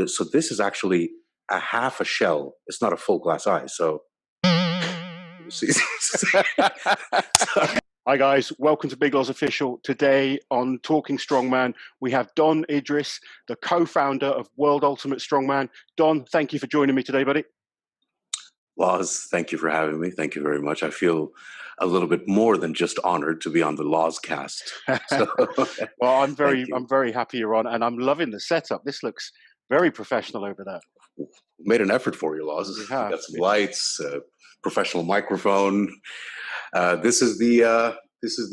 So this is actually a half a shell. It's not a full glass eye. So. Hi guys, welcome to Big Loz Official. Today on Talking Strongman, we have Don Idrees, the co-founder of World Ultimate Strongman. Don, thank you for joining me today, buddy. Loz, thank you for having me. Thank you very much. I feel a little bit more than just honored to be on the Loz cast. So, well, I'm very happy you're on, and I'm loving the setup. This looks very professional over there. Made an effort for you, Loz. We got some lights, professional microphone. This is the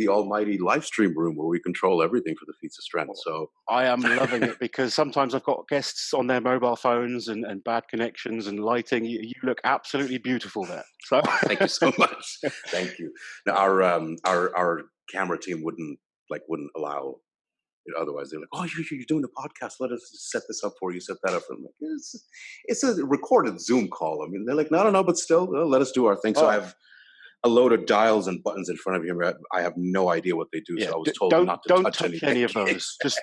almighty live stream room where we control everything for the Feats of Strength. So I am loving it because sometimes I've got guests on their mobile phones and bad connections and lighting. You look absolutely beautiful there. So thank you so much. Thank you. Now our camera team wouldn't allow. Otherwise, they're like, "Oh, you're doing a podcast. Let us set this up for you. Set that up." I'm like, "It's a recorded Zoom call." I mean, they're like, "No, but still, let us do our thing." So I have a load of dials and buttons in front of you. I have no idea what they do. Yeah, so I was told not to touch any of those. Just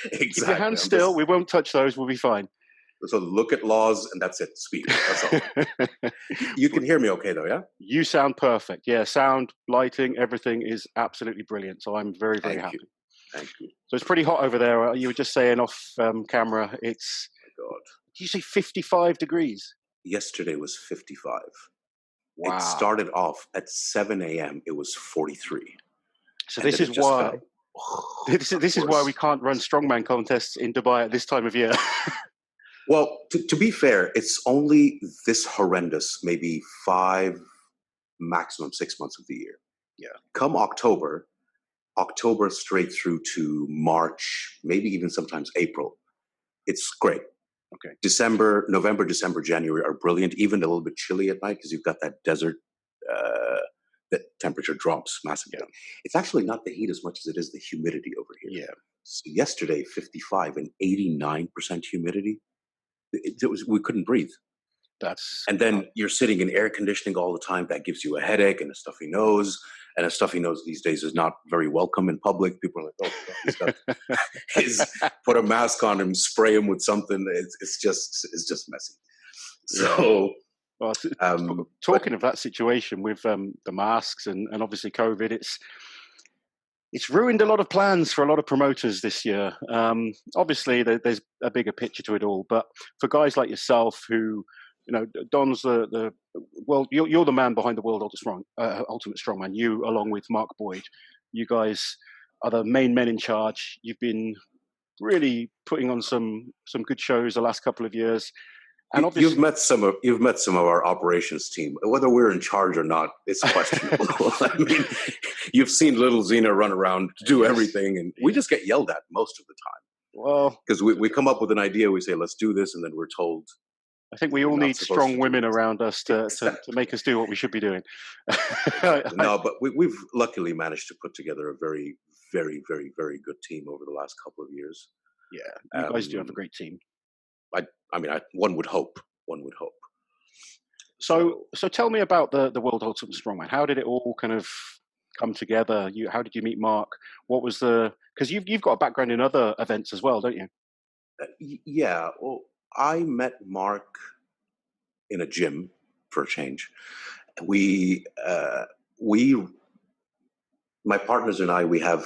exactly. Keep your hands still. We won't touch those. We'll be fine. So look at Loz, and that's it. Speak. That's all. You can hear me okay, though, yeah? You sound perfect. Yeah, sound, lighting, everything is absolutely brilliant. So I'm very, very happy. Thank you. So it's pretty hot over there. You were just saying off camera, it's, oh my God. Did you say 55 degrees? Yesterday was 55. Wow. It started off at 7 a.m. It was 43. So this is why this is why we can't run strongman contests in Dubai at this time of year. Well, to be fair, it's only this horrendous, maybe 5, maximum 6 months of the year. Yeah. Come October straight through to March, maybe even sometimes April, it's great. Okay. November, December, January are brilliant. Even a little bit chilly at night because you've got that desert. The temperature drops massively. Yeah. It's actually not the heat as much as it is the humidity over here. Yeah. So yesterday, 55 and 89% humidity. We couldn't breathe. And then you're sitting in air conditioning all the time. That gives you a headache and a stuffy nose. And a stuffy nose these days is not very welcome in public. People are like, "Oh, he's got put a mask on him, spray him with something." It's just messy. So, talking of that situation with the masks and obviously COVID, it's ruined a lot of plans for a lot of promoters this year. Obviously, there's a bigger picture to it all, but for guys like yourself who, Don's the world. You're the man behind the World Ultimate Strongman. You, along with Mark Boyd, you guys are the main men in charge. You've been really putting on some good shows the last couple of years. And obviously, you've met some of our operations team. Whether we're in charge or not, it's questionable. I mean, you've seen little Xena run around, do everything, and we just get yelled at most of the time. Well, because we come up with an idea, we say let's do this, and then we're told. I think we all need strong women around us to make us do what we should be doing. No, but we've luckily managed to put together a very, very, very, very good team over the last couple of years. Yeah, you guys do have a great team. I mean, one would hope. So tell me about the World Ultimate Strongman. How did it all kind of come together? How did you meet Mark? What was because you've got a background in other events as well, don't you? Yeah. Well, I met Mark in a gym for a change. My partners and I, we have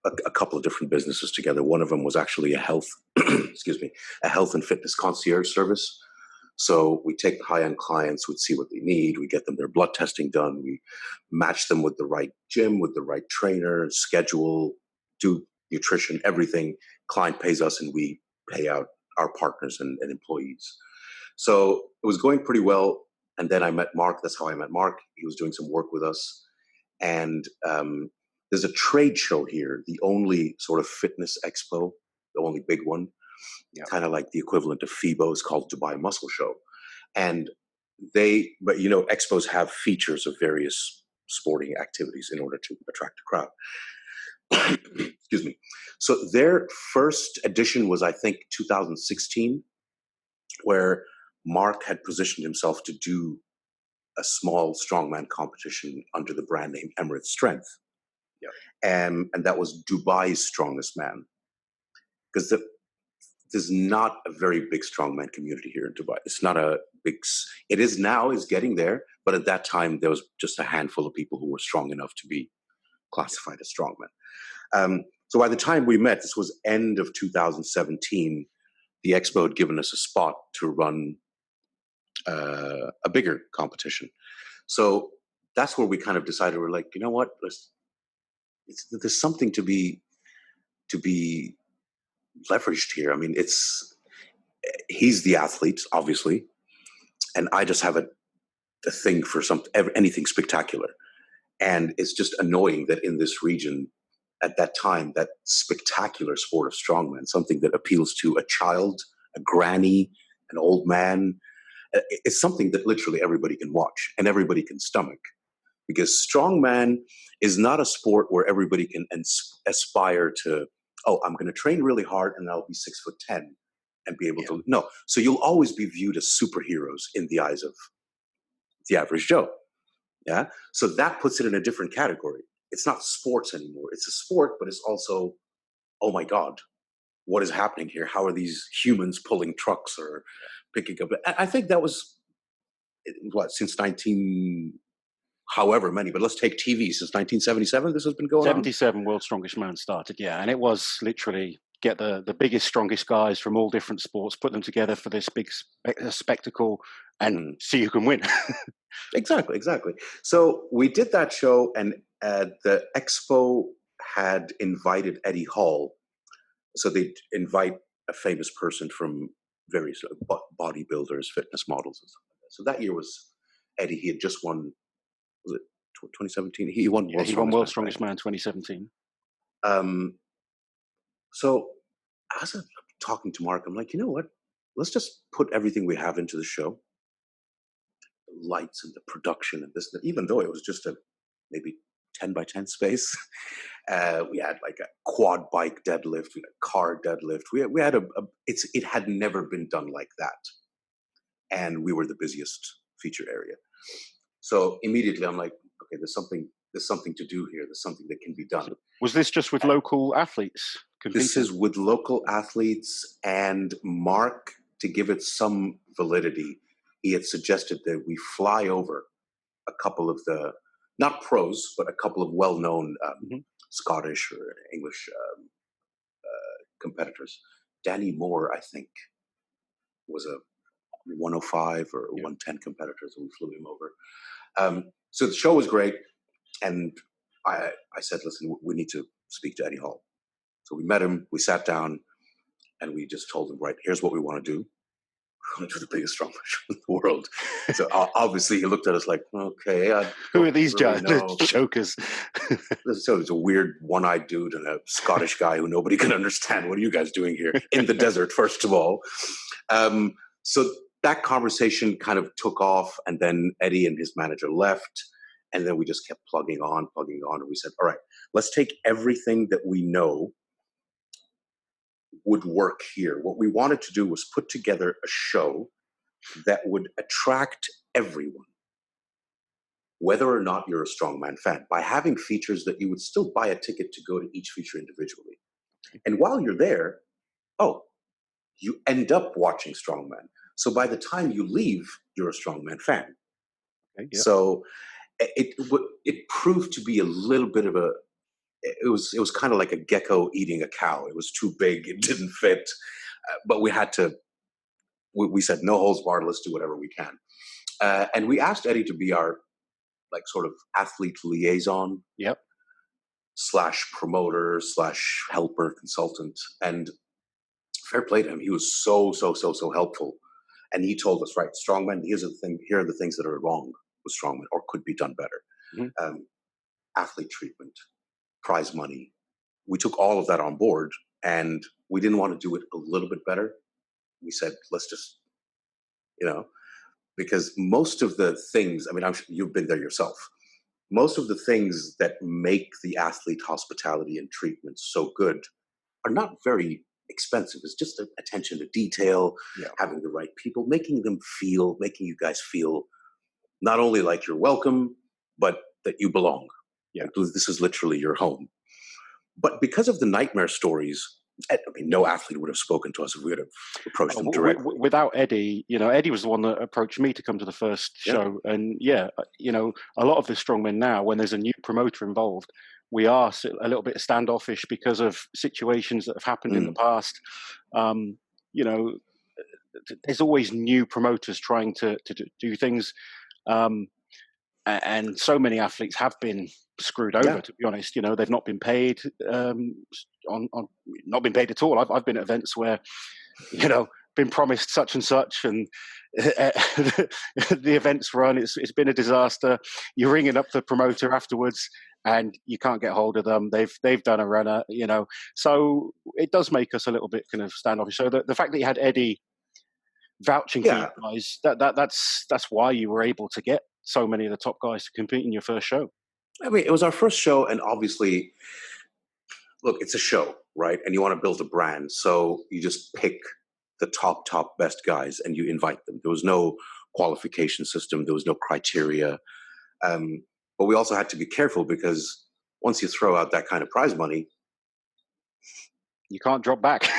a couple of different businesses together. One of them was actually a health and fitness concierge service. So we take high-end clients, we'd see what they need, we get them their blood testing done, we match them with the right gym, with the right trainer, schedule, do nutrition, everything. Client pays us and we pay out our partners and employees. So it was going pretty well. And then I met Mark. That's how I met Mark. He was doing some work with us. And there's a trade show here, the only sort of fitness expo, the only big one, kind of like the equivalent of FIBO, is called Dubai Muscle Show. And expos have features of various sporting activities in order to attract a crowd. Excuse me. So their first edition was, I think, 2016, where Mark had positioned himself to do a small strongman competition under the brand name Emirates Strength. Yeah. And that was Dubai's strongest man. Because there's not a very big strongman community here in Dubai. It's not a big, it is now, is getting there, but at that time there was just a handful of people who were strong enough to be classified as strongmen. So by the time we met, this was end of 2017, the expo had given us a spot to run a bigger competition. So that's where we kind of decided, we're like, you know what, there's something to be leveraged here. I mean, he's the athlete, obviously, and I just have a thing for anything spectacular. And it's just annoying that in this region, at that time, that spectacular sport of strongman, something that appeals to a child, a granny, an old man, it's something that literally everybody can watch and everybody can stomach. Because strongman is not a sport where everybody can aspire to, oh, I'm going to train really hard and I'll be 6'10" and be able to. No. So you'll always be viewed as superheroes in the eyes of the average Joe. Yeah. So that puts it in a different category. It's not sports anymore. It's a sport, but it's also, oh my God, what is happening here? How are these humans pulling trucks or picking up? I think that was, since however many, but let's take TV, since 1977, this has been going 77 World's Strongest Man started, yeah. And it was literally get the biggest, strongest guys from all different sports, put them together for this big spectacle and see who can win. Exactly. So we did that show, and the expo had invited Eddie Hall. So they'd invite a famous person from various bodybuilders, fitness models, and stuff like that. So that year was Eddie. He had just won, was it 2017? He won World's Strongest Man 2017. So as I'm talking to Mark, I'm like, you know what? Let's just put everything we have into the show. The lights and the production and this, even though it was just a maybe 10 by 10 space. We had like a quad bike deadlift, we had a car deadlift. We had it had never been done like that. And we were the busiest feature area. So immediately I'm like, okay, there's something to do here. There's something that can be done. Was this just with local athletes competing? This is with local athletes, and Mark, to give it some validity, he had suggested that we fly over a couple of the, not pros, but a couple of well-known Scottish or English competitors. Danny Moore, I think, was a 105 or 110 competitor, so we flew him over. So the show was great, and I said, listen, we need to speak to Eddie Hall. So we met him, we sat down, and we just told him, right, here's what we want to do. We want to do the biggest strongman show in the world. So obviously he looked at us like, okay. Who are these jokers? So it's a weird one-eyed dude and a Scottish guy who nobody can understand. What are you guys doing here in the desert, first of all? So that conversation kind of took off, and then Eddie and his manager left. And then we just kept plugging on. And we said, all right, let's take everything that we know would work here. What we wanted to do was put together a show that would attract everyone, whether or not you're a strongman fan, by having features that you would still buy a ticket to go to each feature individually. And while you're there, you end up watching strongman. So by the time you leave, you're a strongman fan. Okay, yeah. So it proved to be a little bit of it was kind of like a gecko eating a cow. It was too big. It didn't fit. But we had to, we said, no holds barred. Let's do whatever we can. And we asked Eddie to be our sort of athlete liaison. Yep. / promoter / helper consultant. And fair play to him. He was so helpful. And he told us, right, strongman, here are the things that are wrong with strongman or could be done better. Athlete treatment, prize money. We took all of that on board, and we didn't want to do it a little bit better. We said, let's just, because most of the things, I mean, I'm sure you've been there yourself. Most of the things that make the athlete hospitality and treatment so good are not very expensive. It's just attention to detail, having the right people, making you guys feel not only like you're welcome, but that you belong. Yeah, this is literally your home. But because of the nightmare stories I mean, no athlete would have spoken to us if we would have approached them directly. Without Eddie, Eddie was the one that approached me to come to the first show. And a lot of the strongmen now, when there's a new promoter involved, we are a little bit standoffish because of situations that have happened in the past. There's always new promoters trying to do things. And so many athletes have been screwed over, to be honest. They've not been paid not been paid at all. I've been at events where, been promised such and such, and the event's run. It's been a disaster. You're ringing up the promoter afterwards, and you can't get hold of them. They've done a runner, So it does make us a little bit kind of standoffish. So the fact that you had Eddie vouching for you guys, that's why you were able to get so many of the top guys to compete in your first show. I mean, it was our first show, and obviously, look, it's a show, right? And you want to build a brand, so you just pick the top best guys and you invite them. There was no qualification system. There was no criteria. But we also had to be careful, because once you throw out that kind of prize money, you can't drop back.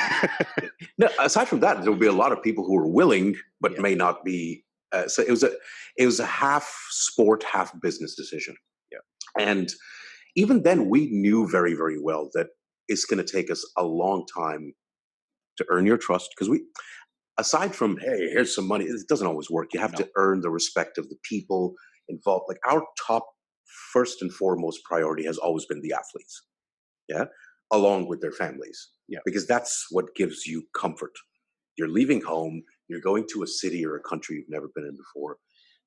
No, aside from that, there will be a lot of people who are willing, but may not be. So it was a half sport, half business decision. Yeah. And even then, we knew very, very well that it's going to take us a long time to earn your trust, because aside from, hey, here's some money, it doesn't always work. You have to earn the respect of the people involved. Like, our top, first and foremost priority has always been the athletes, along with their families, because that's what gives you comfort. You're leaving home, you're going to a city or a country you've never been in before,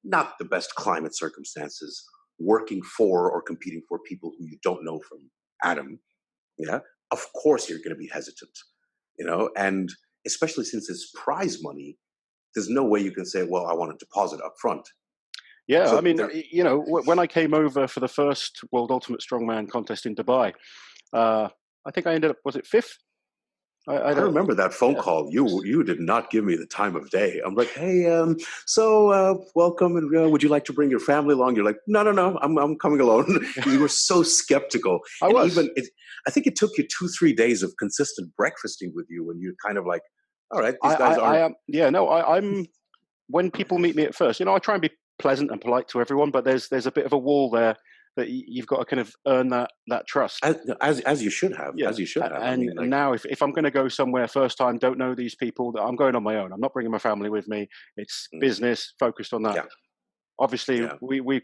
not the best climate circumstances, working for or competing for people who you don't know from Adam. Of course you're going to be hesitant, and especially since it's prize money, there's no way you can say, well, I want a deposit up front. Yeah, so I mean, when I came over for the first World Ultimate Strongman contest in Dubai, I think I ended up, was it fifth? I remember that phone call. You did not give me the time of day. I'm like, hey, welcome, and would you like to bring your family along? You're like, no, I'm coming alone. You were so skeptical. I think it took you 2-3 days of consistent breakfasting with you, when you're kind of like, all right, these guys are. I'm. When people meet me at first, I try and be pleasant and polite to everyone, but there's a bit of a wall there that you've got to kind of earn that trust, as you should have. As you should have. And now, if I'm going to go somewhere first time, don't know these people, I'm going on my own. I'm not bringing my family with me. It's business, focused on that. Yeah. Obviously, we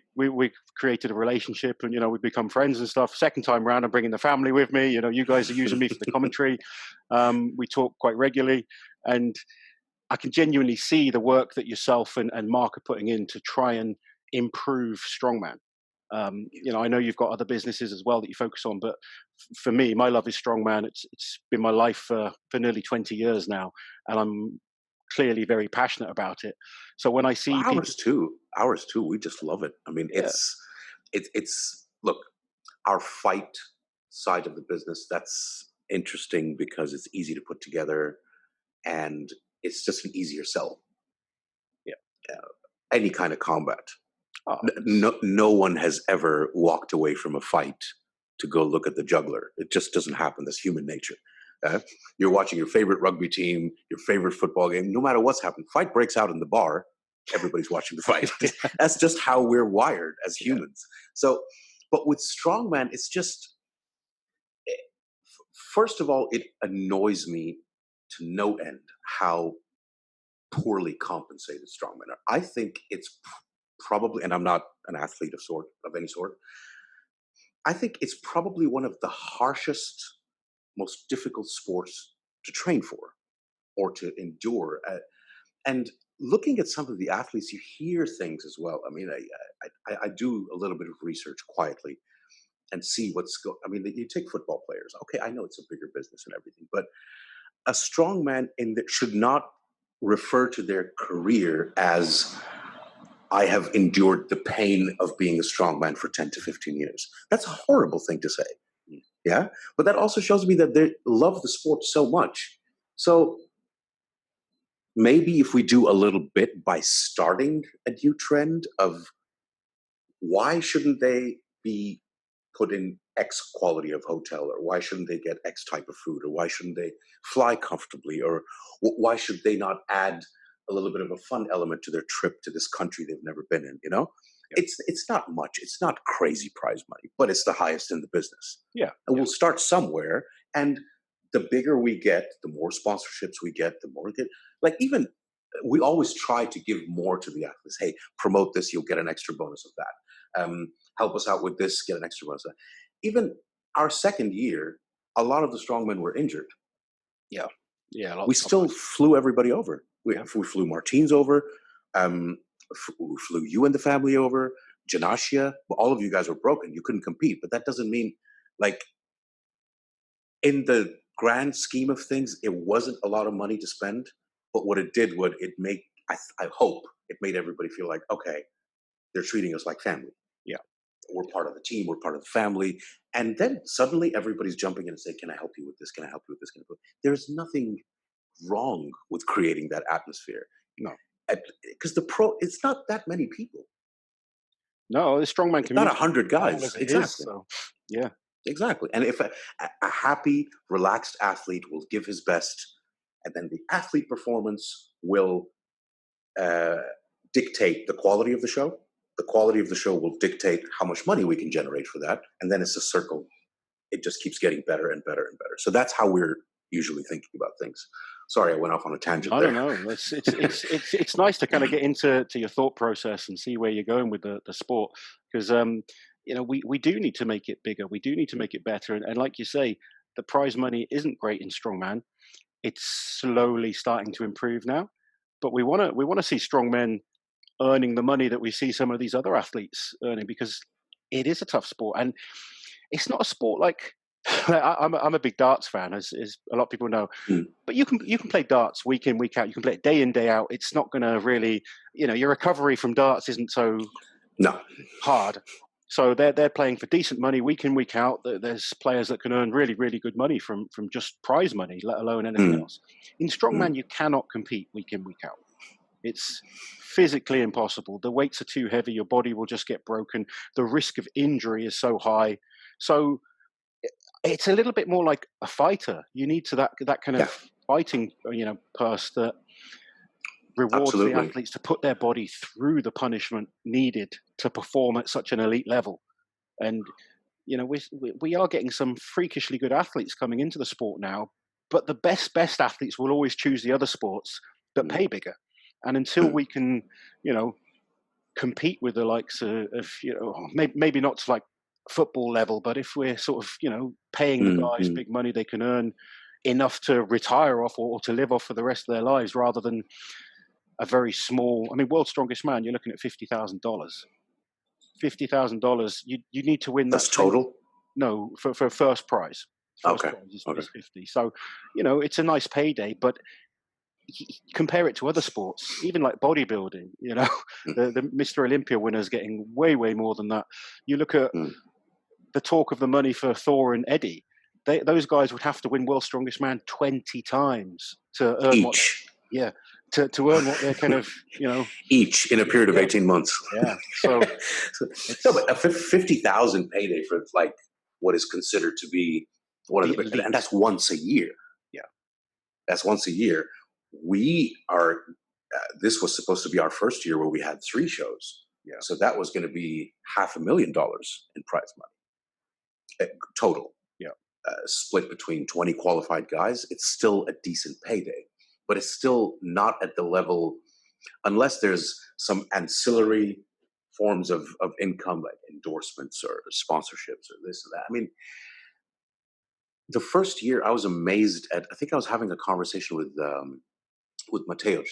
created a relationship, and we become friends and stuff. Second time round, I'm bringing the family with me. You guys are using me for the commentary. We talk quite regularly, and I can genuinely see the work that yourself and Mark are putting in to try and improve strongman. I know you've got other businesses as well that you focus on, but for me, my love is strongman. It's been my life for nearly 20 years now, and I'm clearly very passionate about it. So when I see ours too, we just love it. I mean, it's look, our fight side of the business, that's interesting because it's easy to put together, and it's just an easier sell. Any kind of combat. No one has ever walked away from a fight to go look at the juggler. It just doesn't happen. That's human nature. You're watching your favorite rugby team, your favorite football game. No matter what's happened, fight breaks out in the bar, everybody's watching the fight. That's just how we're wired as humans. So, but with strongman, it's just, first of all, it annoys me to no end how poorly compensated strongmen are. I think it's probably, and I'm not an athlete of any sort, I think it's probably one of the harshest, most difficult sports to train for or to endure. And looking at some of the athletes, you hear things as well. I mean, I do a little bit of research quietly and see I mean, you take football players. Okay, I know it's a bigger business and everything, but a strongman should not refer to their career as, I have endured the pain of being a strongman for 10 to 15 years. That's a horrible thing to say. Yeah. But that also shows me that they love the sport so much. So maybe if we do a little bit by starting a new trend of, why shouldn't they be put in X quality of hotel, or why shouldn't they get X type of food, or why shouldn't they fly comfortably, or why should they not add a little bit of a fun element to their trip to this country they've never been in, you know? Yeah. It's not much. It's not crazy prize money, but it's the highest in the business. Yeah. And we'll start somewhere. And the bigger we get, the more sponsorships we get, the more we get. Like, even we always try to give more to the athletes. Hey, promote this, you'll get an extra bonus of that. Help us out with this, get an extra bonus of that. Even our second year, a lot of the strongmen were injured. Yeah. Yeah. We still flew everybody over. We flew Martins over. We flew you and the family over. Janashia, all of you guys were broken. You couldn't compete, but that doesn't mean, like, in the grand scheme of things, it wasn't a lot of money to spend. But what it did was it made, I hope, it made everybody feel like, okay, they're treating us like family. Yeah. We're part of the team. We're part of the family. And then suddenly everybody's jumping in and saying, can I help you with this? Can I help you with this? There's nothing wrong with creating that atmosphere. No. Because it's not that many people. No, the strongman community. Not 100 guys. Exactly. So, yeah. Exactly. And if a happy, relaxed athlete will give his best, and then the athlete performance will dictate the quality of the show. The quality of the show will dictate how much money we can generate for that. And then it's a circle. It just keeps getting better and better and better. So that's how we're usually thinking about things. Sorry, I went off on a tangent. I don't know. It's nice to kind of get into your thought process and see where you're going with the sport, because we do need to make it bigger. We do need to make it better. And like you say, the prize money isn't great in strongman. It's slowly starting to improve now, but we want to see strongmen earning the money that we see some of these other athletes earning, because it is a tough sport, and it's not a sport like. I'm a big darts fan, as a lot of people know. But you can play darts week in, week out. You can play it day in, day out. It's not going to really, your recovery from darts isn't so hard. So they're playing for decent money week in, week out. There's players that can earn really, really good money from just prize money, let alone anything else. In strongman, you cannot compete week in, week out. It's physically impossible. The weights are too heavy. Your body will just get broken. The risk of injury is so high. So it's a little bit more like a fighter. You need that kind of fighting, purse that rewards the athletes to put their body through the punishment needed to perform at such an elite level. And we are getting some freakishly good athletes coming into the sport now, but the best athletes will always choose the other sports that pay bigger. And until we can, compete with the likes of maybe not to like football level, but if we're sort of paying the guys big money, they can earn enough to retire off or to live off for the rest of their lives, rather than a very small. I mean, world's strongest man, you're looking at $50,000. $50,000. You need to win. That's total. No, for first prize. First prize is 50. So it's a nice payday, but compare it to other sports, even like bodybuilding. The Mr. Olympia winners getting way more than that. You look at the talk of the money for Thor and Eddie. Those guys would have to win World's Strongest Man 20 times to earn each. To earn what they're kind of each in a period of 18 months. Yeah. So no, but a 50,000 payday for like what is considered to be one of the, and that's once a year. Yeah, that's once a year. We are. This was supposed to be our first year where we had 3 shows. Yeah. So that was going to be $500,000 in prize money total. Yeah. Split between 20 qualified guys. It's still a decent payday, but it's still not at the level, unless there's some ancillary forms of income, like endorsements or sponsorships or this or that. I mean, the first year I was amazed at. I think I was having a conversation with Mateusz,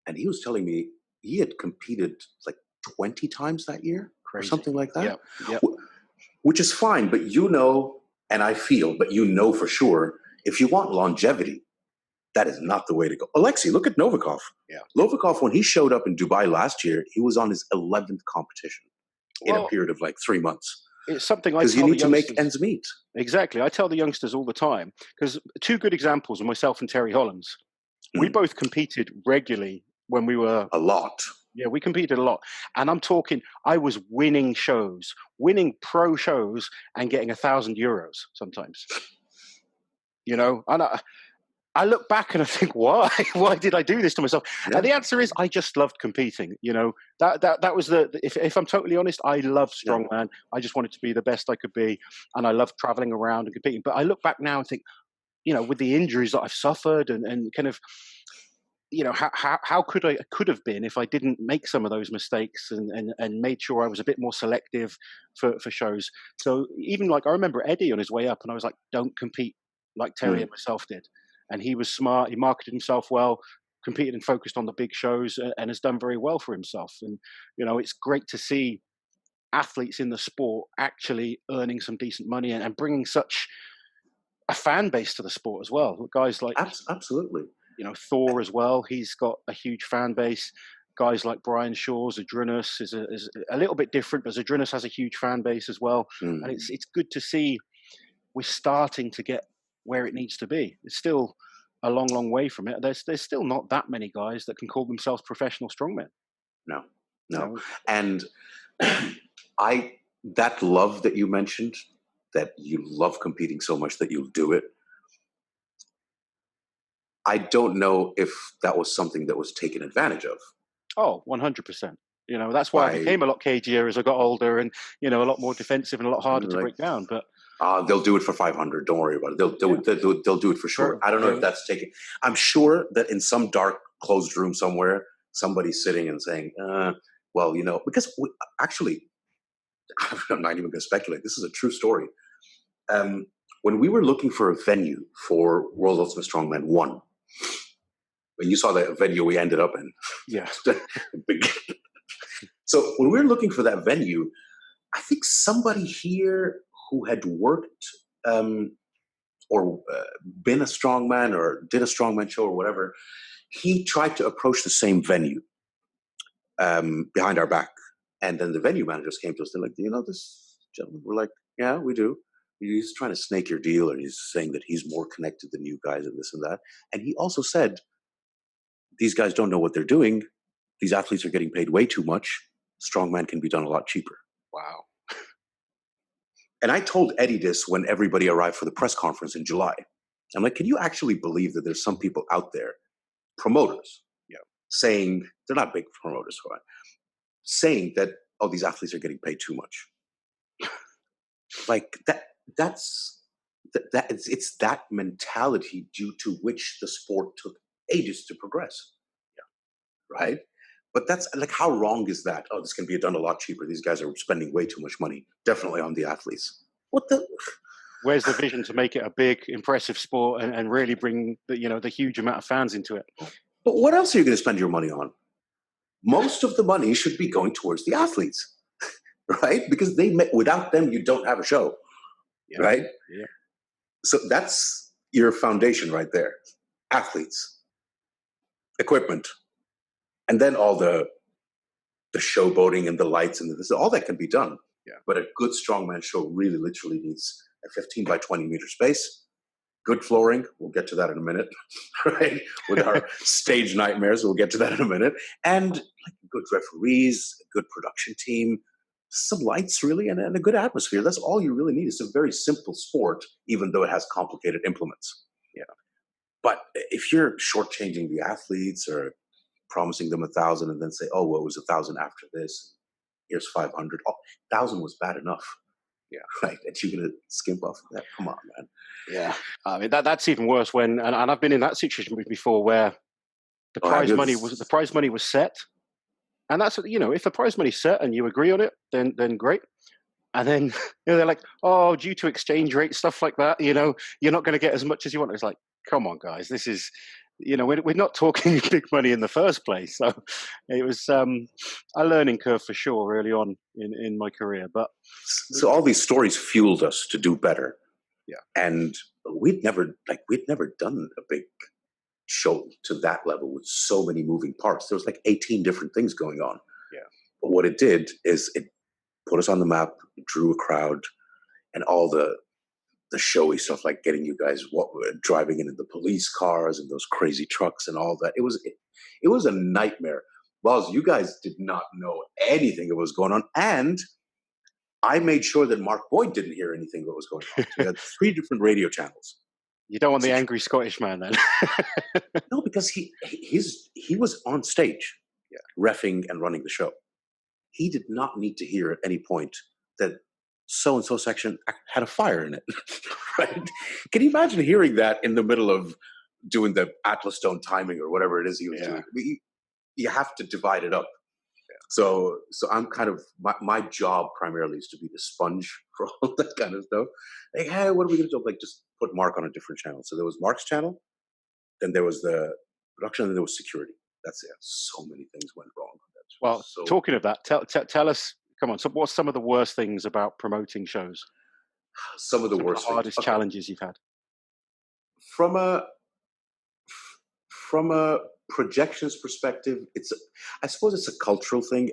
and he was telling me he had competed like 20 times that year. Crazy. Or something like that. Yeah. Which is fine, but and I feel, but for sure, if you want longevity, that is not the way to go. Alexei, look at Novikov. Yeah. Novikov, when he showed up in Dubai last year, he was on his 11th competition in a period of like 3 months. It's something because you need to make ends meet. Exactly. I tell the youngsters all the time, because 2 good examples are myself and Terry Hollands. We both competed regularly when we were a lot. Yeah, we competed a lot. And I'm talking, I was winning shows, winning pro shows and getting €1,000 sometimes, and I look back and I think, why? Why did I do this to myself? Yeah. And the answer is, I just loved competing. That was if I'm totally honest, I loved strongman. I just wanted to be the best I could be. And I loved traveling around and competing. But I look back now and think, with the injuries that I've suffered and kind of, how could I could have been if I didn't make some of those mistakes and made sure I was a bit more selective for shows. So even like I remember Eddie on his way up, and I was like, don't compete like Terry and myself did. And he was smart. He marketed himself well, competed and focused on the big shows, and has done very well for himself. And it's great to see athletes in the sport actually earning some decent money and bringing such a fan base to the sport as well. Guys like absolutely. Thor as well. He's got a huge fan base. Guys like Brian Shaw's Idrees is a little bit different, but Idrees has a huge fan base as well. And it's good to see we're starting to get where it needs to be. It's still a long, long way from it. There's still not that many guys that can call themselves professional strongmen. No. And that love that you mentioned, that you love competing so much that you'll do it. I don't know if that was something that was taken advantage of. Oh, 100%. That's why I became a lot cagier as I got older and, a lot more defensive and a lot harder to break down. But they'll do it for 500. Don't worry about it. They'll do it for sure. I don't know if that's taken. I'm sure that in some dark closed room somewhere, somebody's sitting and saying, well, because actually, I'm not even going to speculate. This is a true story. When we were looking for a venue for World Ultimate Strongman 1, when you saw the venue we ended up in. Yeah. So when we were looking for that venue, I think somebody here who had worked or been a strongman or did a strongman show or whatever, he tried to approach the same venue behind our back. And then the venue managers came to us. They're like, do you know this gentleman? We're like, yeah, we do. He's trying to snake your deal, or he's saying that he's more connected than you guys and this and that. And he also said, these guys don't know what they're doing. These athletes are getting paid way too much. Strongman can be done a lot cheaper. Wow. And I told Eddie this when everybody arrived for the press conference in July. I'm like, can you actually believe that there's some people out there, promoters, saying, they're not big promoters, saying that, oh, these athletes are getting paid too much. Like it's that mentality due to which the sport took ages to progress. Right? But that's like, how wrong is that? Oh, this can be done a lot cheaper. These guys are spending way too much money, definitely on the athletes. What the? Where's the vision to make it a big, impressive sport and really bring the huge amount of fans into it? But what else are you going to spend your money on? Most of the money should be going towards the athletes, right? Because without them, you don't have a show, right? Yeah. So that's your foundation right there. Athletes, equipment, and then all the showboating and the lights and all that can be done. Yeah. But a good strongman show really literally needs a 15 by 20 meter space, good flooring. We'll get to that in a minute, right? With our stage nightmares, we'll get to that in a minute. And like good referees, a good production team, some lights really, and a good atmosphere. That's all you really need. It's a very simple sport, even though it has complicated implements. Yeah. But if you're shortchanging the athletes or promising them 1,000 and then say, oh, well, it was 1,000 after this, here's 500. 1,000 was bad enough. Yeah, right. And you're going to skimp off of that. Come on, man. Yeah. I mean, that's even worse when, and I've been in that situation before where the prize money was set. And that's, if the prize money's set and you agree on it, then great. And then they're like, oh, due to exchange rate, stuff like that, you're not going to get as much as you want. It's like, come on, guys, this is, we're not talking big money in the first place. So it was a learning curve for sure early on in my career. But so all these stories fueled us to do better. Yeah. And we'd never done a big show to that level with so many moving parts. There was like 18 different things going on. Yeah. But what it did is it put us on the map, drew a crowd, and all the showy stuff, like getting you guys driving into the police cars and those crazy trucks and all that. It was a nightmare. Wells, you guys did not know anything that was going on. And I made sure that Mark Boyd didn't hear anything that was going on. So we had 3 different radio channels. You don't want the angry Scottish man then. No, because he was on stage, reffing and running the show. He did not need to hear at any point that so-and-so section had a fire in it, right? Can you imagine hearing that in the middle of doing the Atlas Stone timing or whatever it is he was doing? You have to divide it up. So I'm kind of, my job primarily is to be the sponge for all that kind of stuff. Like, hey, what are we going to do? Like, just put Mark on a different channel. So there was Mark's channel, then there was the production, and then there was security. That's it. So many things went wrong. Well, talking of that, tell us, come on, so what's some of the worst things about promoting shows? Some of the worst hardest challenges you've had? From a projections perspective, I suppose it's a cultural thing.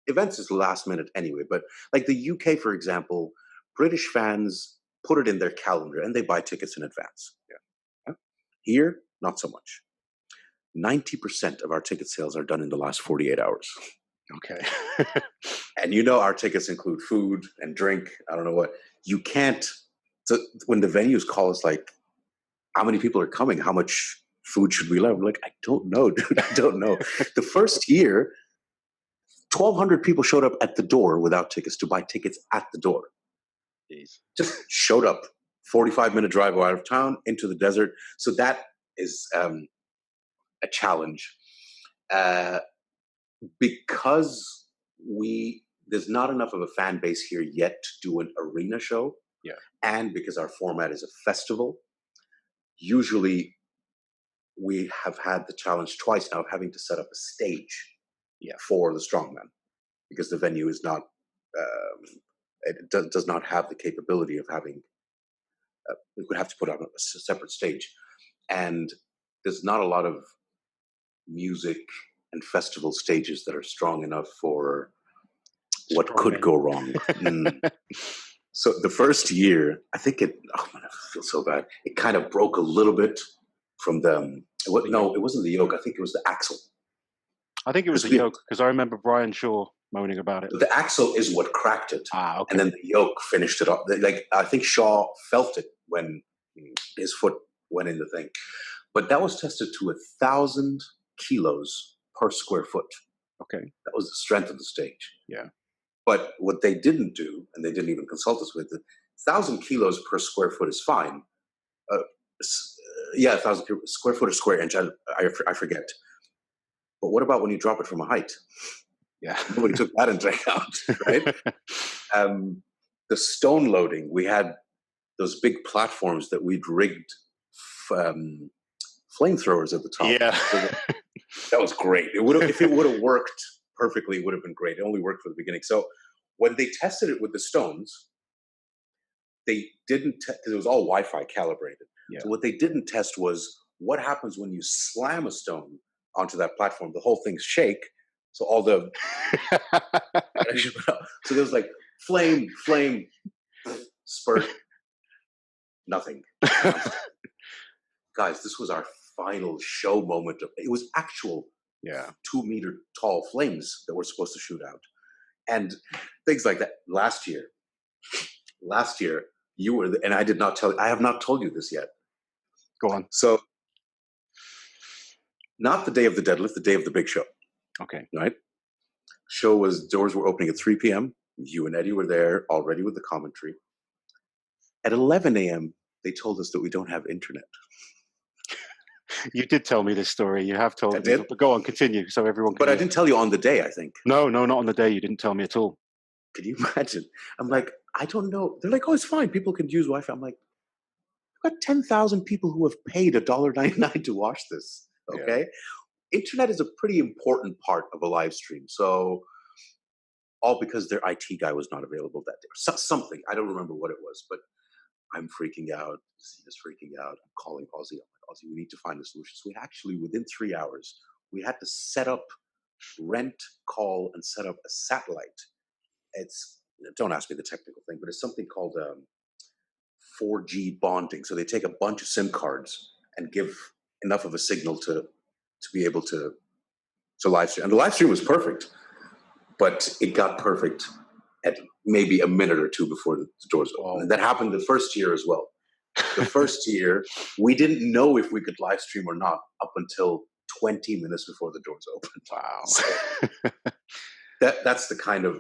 Events is last minute anyway, but like the UK, for example, British fans put it in their calendar and they buy tickets in advance. Yeah. Here, not so much. 90% of our ticket sales are done in the last 48 hours. Okay. And our tickets include food and drink. I don't know what. You can't, so when the venues call us like, how many people are coming? How much food should we let? We're like, I don't know, dude. I don't know. The first year, 1,200 people showed up at the door without tickets to buy tickets at the door. Jeez. Just showed up, 45-minute drive out of town into the desert. So that is a challenge. Because there's not enough of a fan base here yet to do an arena show. Yeah. And because our format is a festival, usually we have had the challenge twice now of having to set up a stage for the strongman, because the venue is not, it does not have the capability of having, we would have to put on a separate stage. And there's not a lot of music and festival stages that are strong enough for what could go wrong. So the first year, I think I feel so bad. It kind of broke a little bit from it wasn't the yoke. I think it was the axle. I think it was the yoke, because I remember Brian Shaw moaning about it. The axle is what cracked it. Okay. And then the yoke finished it up. Like, I think Shaw felt it when his foot went in the thing. But that was tested to 1,000 kilos per square foot. Okay. That was the strength of the stage. Yeah. But what they didn't do, and they didn't even consult us with, 1,000 kilos per square foot is fine. 1,000 square foot or square inch, I forget. But what about when you drop it from a height? Yeah. Nobody took that into account, right? The stone loading, we had those big platforms that we'd rigged flamethrowers at the top. Yeah. So that was great. If it would have worked perfectly, it would have been great. It only worked for the beginning. So when they tested it with the stones, they didn't, because it was all Wi-Fi calibrated. Yeah. So what they didn't test was what happens when you slam a stone onto that platform. The whole thing's shake. So all the, so there was like flame, spurt, nothing. Guys, this was our final show moment. It was actual 2-meter tall flames that we're supposed to shoot out. And things like that. Last year, you were, and I have not told you this yet. Go on. So, not the day of the deadlift, the day of the big show. Okay. Right? Doors were opening at 3 p.m. You and Eddie were there already with the commentary. At 11 a.m., they told us that we don't have internet. You did tell me this story. You have told me. Did? But go on, continue, so everyone can But I didn't tell you on the day, I think. No, not on the day. You didn't tell me at all. Can you imagine? I'm like, I don't know. They're like, oh, it's fine. People can use Wi-Fi. I'm like, I've got 10,000 people who have paid $1.99 to watch this, okay? Yeah. Internet is a pretty important part of a live stream. So, all because their IT guy was not available that day. Something. I don't remember what it was, but I'm freaking out. Zina's freaking out. I'm calling Ozzy. I'm like, Ozzy, we need to find a solution. So we actually, within 3 hours, we had to rent, call, and set up a satellite. Don't ask me the technical thing, but it's something called 4G bonding. So they take a bunch of SIM cards and give enough of a signal to be able to to live stream. And the live stream was perfect, but it got perfect at maybe a minute or two before the doors opened. And that happened the first year as well. The first year, we didn't know if we could live stream or not up until 20 minutes before the doors opened. Wow. So that's the kind of,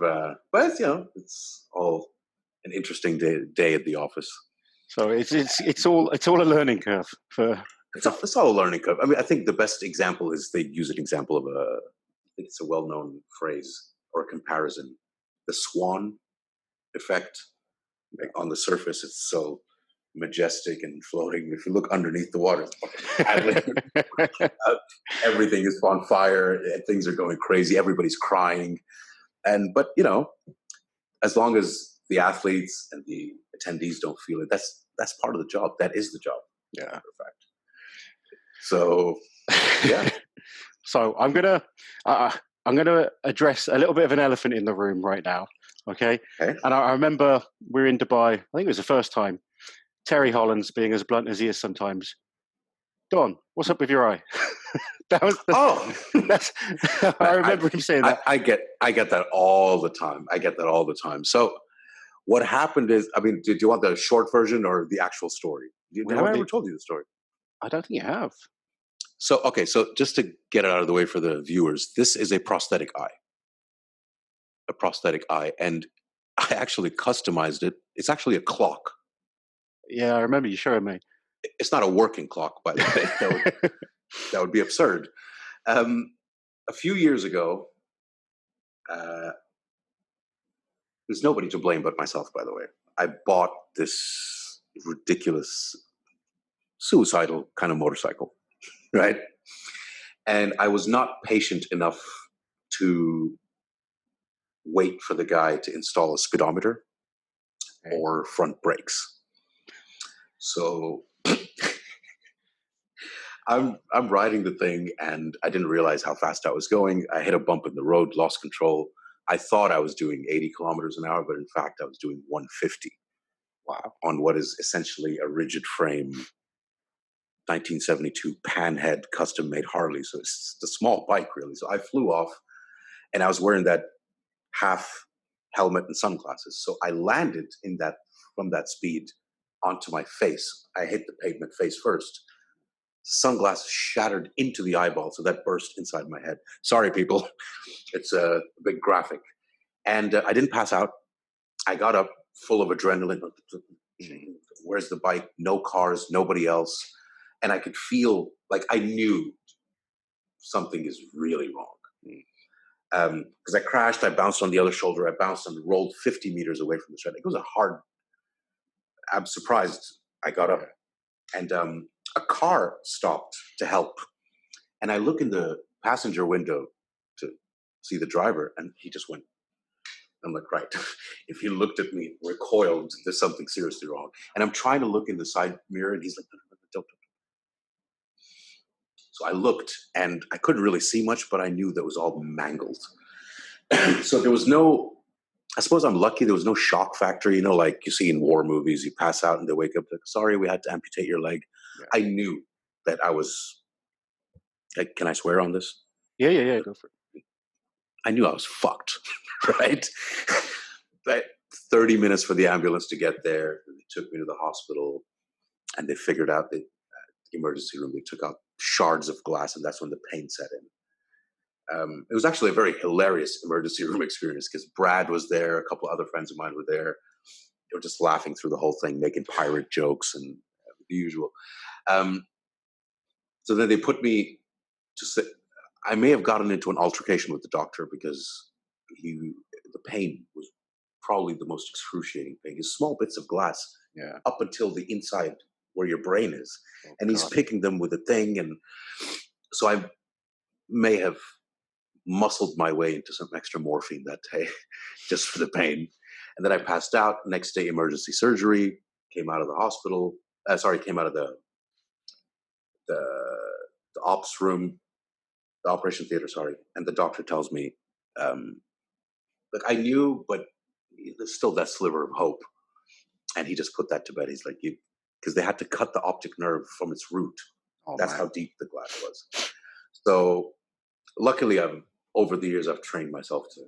but it's all an interesting day at the office. So it's all a learning curve for. It's all a learning curve. I mean, I think the best example is they use an example of I think it's a well-known phrase or a comparison, the swan effect. Like on the surface, it's so majestic and floating. If you look underneath the water, everything is on fire. Things are going crazy. Everybody's crying. But as long as the athletes and the attendees don't feel it, that's part of the job. That is the job. Yeah. In fact. So, yeah. So I'm gonna address a little bit of an elephant in the room right now. Okay. And I remember we were in Dubai. I think it was the first time. Terry Hollands being as blunt as he is sometimes. Don, what's up with your eye? I remember him saying that. I get that all the time. So what happened is, I mean, did you want the short version or the actual story? Have I ever told you the story? I don't think you have. So, okay. So just to get it out of the way for the viewers, this is a prosthetic eye. And I actually customized it. It's actually a clock. Yeah, I remember you showing me. It's not a working clock, by the way. That would be absurd. A few years ago, there's nobody to blame but myself, by the way. I bought this ridiculous, suicidal kind of motorcycle, right? And I was not patient enough to wait for the guy to install a speedometer or front brakes. So I'm riding the thing, and I didn't realize how fast I was going. I hit a bump in the road, lost control. I thought I was doing 80 kilometers an hour, but in fact, I was doing 150. Wow. On what is essentially a rigid frame 1972 panhead custom-made Harley. So it's a small bike, really. So I flew off, and I was wearing that half helmet and sunglasses. So I landed from that speed onto my face. I hit the pavement face first. Sunglasses shattered into the eyeball, so that burst inside my head. Sorry, people. It's a big graphic. And I didn't pass out. I got up full of adrenaline. Where's the bike? No cars, nobody else. And I could feel like I knew something is really wrong. Because I crashed, I bounced on the other shoulder, I bounced and rolled 50 meters away from the shed. It was I'm surprised I got up. And a car stopped to help. And I look in the passenger window to see the driver, and he just went. I'm like, right. If he looked at me recoiled, there's something seriously wrong. And I'm trying to look in the side mirror, and he's like, no, don't. So I looked, and I couldn't really see much, but I knew that it was all mangled. So there was I suppose I'm lucky there was no shock factor, like you see in war movies, you pass out and they wake up like, sorry, we had to amputate your leg. Yeah. I knew that I was, like, can I swear on this? Yeah, go for it. I knew I was fucked, right? But 30 minutes for the ambulance to get there. They took me to the hospital, and they figured out the emergency room. They took out shards of glass, and that's when the pain set in. It was actually a very hilarious emergency room experience because Brad was there, a couple of other friends of mine were there. They were just laughing through the whole thing, making pirate jokes and the usual. So then they put me to sit. I may have gotten into an altercation with the doctor because the pain was probably the most excruciating pain. It's small bits of glass up until the inside where your brain is. And he's picking them with a thing. And so I may have muscled my way into some extra morphine that day just for the pain. And then I passed out. Next day, emergency surgery, came out of the hospital. Came out of the ops room, the operation theater, and the doctor tells me, look, I knew, but there's still that sliver of hope. And he just put that to bed. He's like, because they had to cut the optic nerve from its root. That's how deep the glass was. So luckily, over the years, I've trained myself to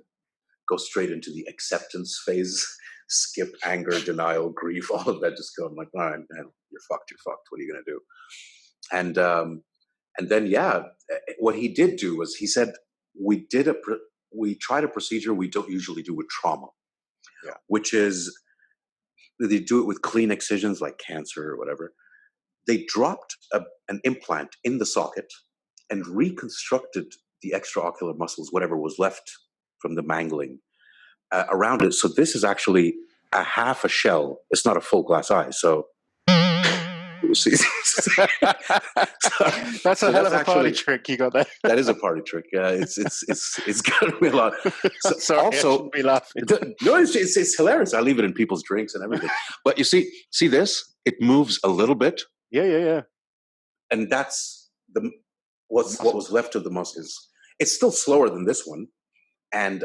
go straight into the acceptance phase, skip anger, denial, grief, all of that. Just go, I'm like, all right, man, you're fucked. What are you going to do? And then, yeah, what he did do was he said, we tried a procedure we don't usually do with trauma, which is they do it with clean excisions like cancer or whatever. They dropped an implant in the socket and reconstructed the extraocular muscles, whatever was left from the mangling around it. So this is actually a half a shell. It's not a full glass eye. So that's a hell of a party trick you got there. That is a party trick. It's gonna be a lot. So sorry, also, I shouldn't be laughing. No, it's hilarious. I leave it in people's drinks and everything. But you see this? It moves a little bit. Yeah. And that's what was left of the muscles. It's still slower than this one. And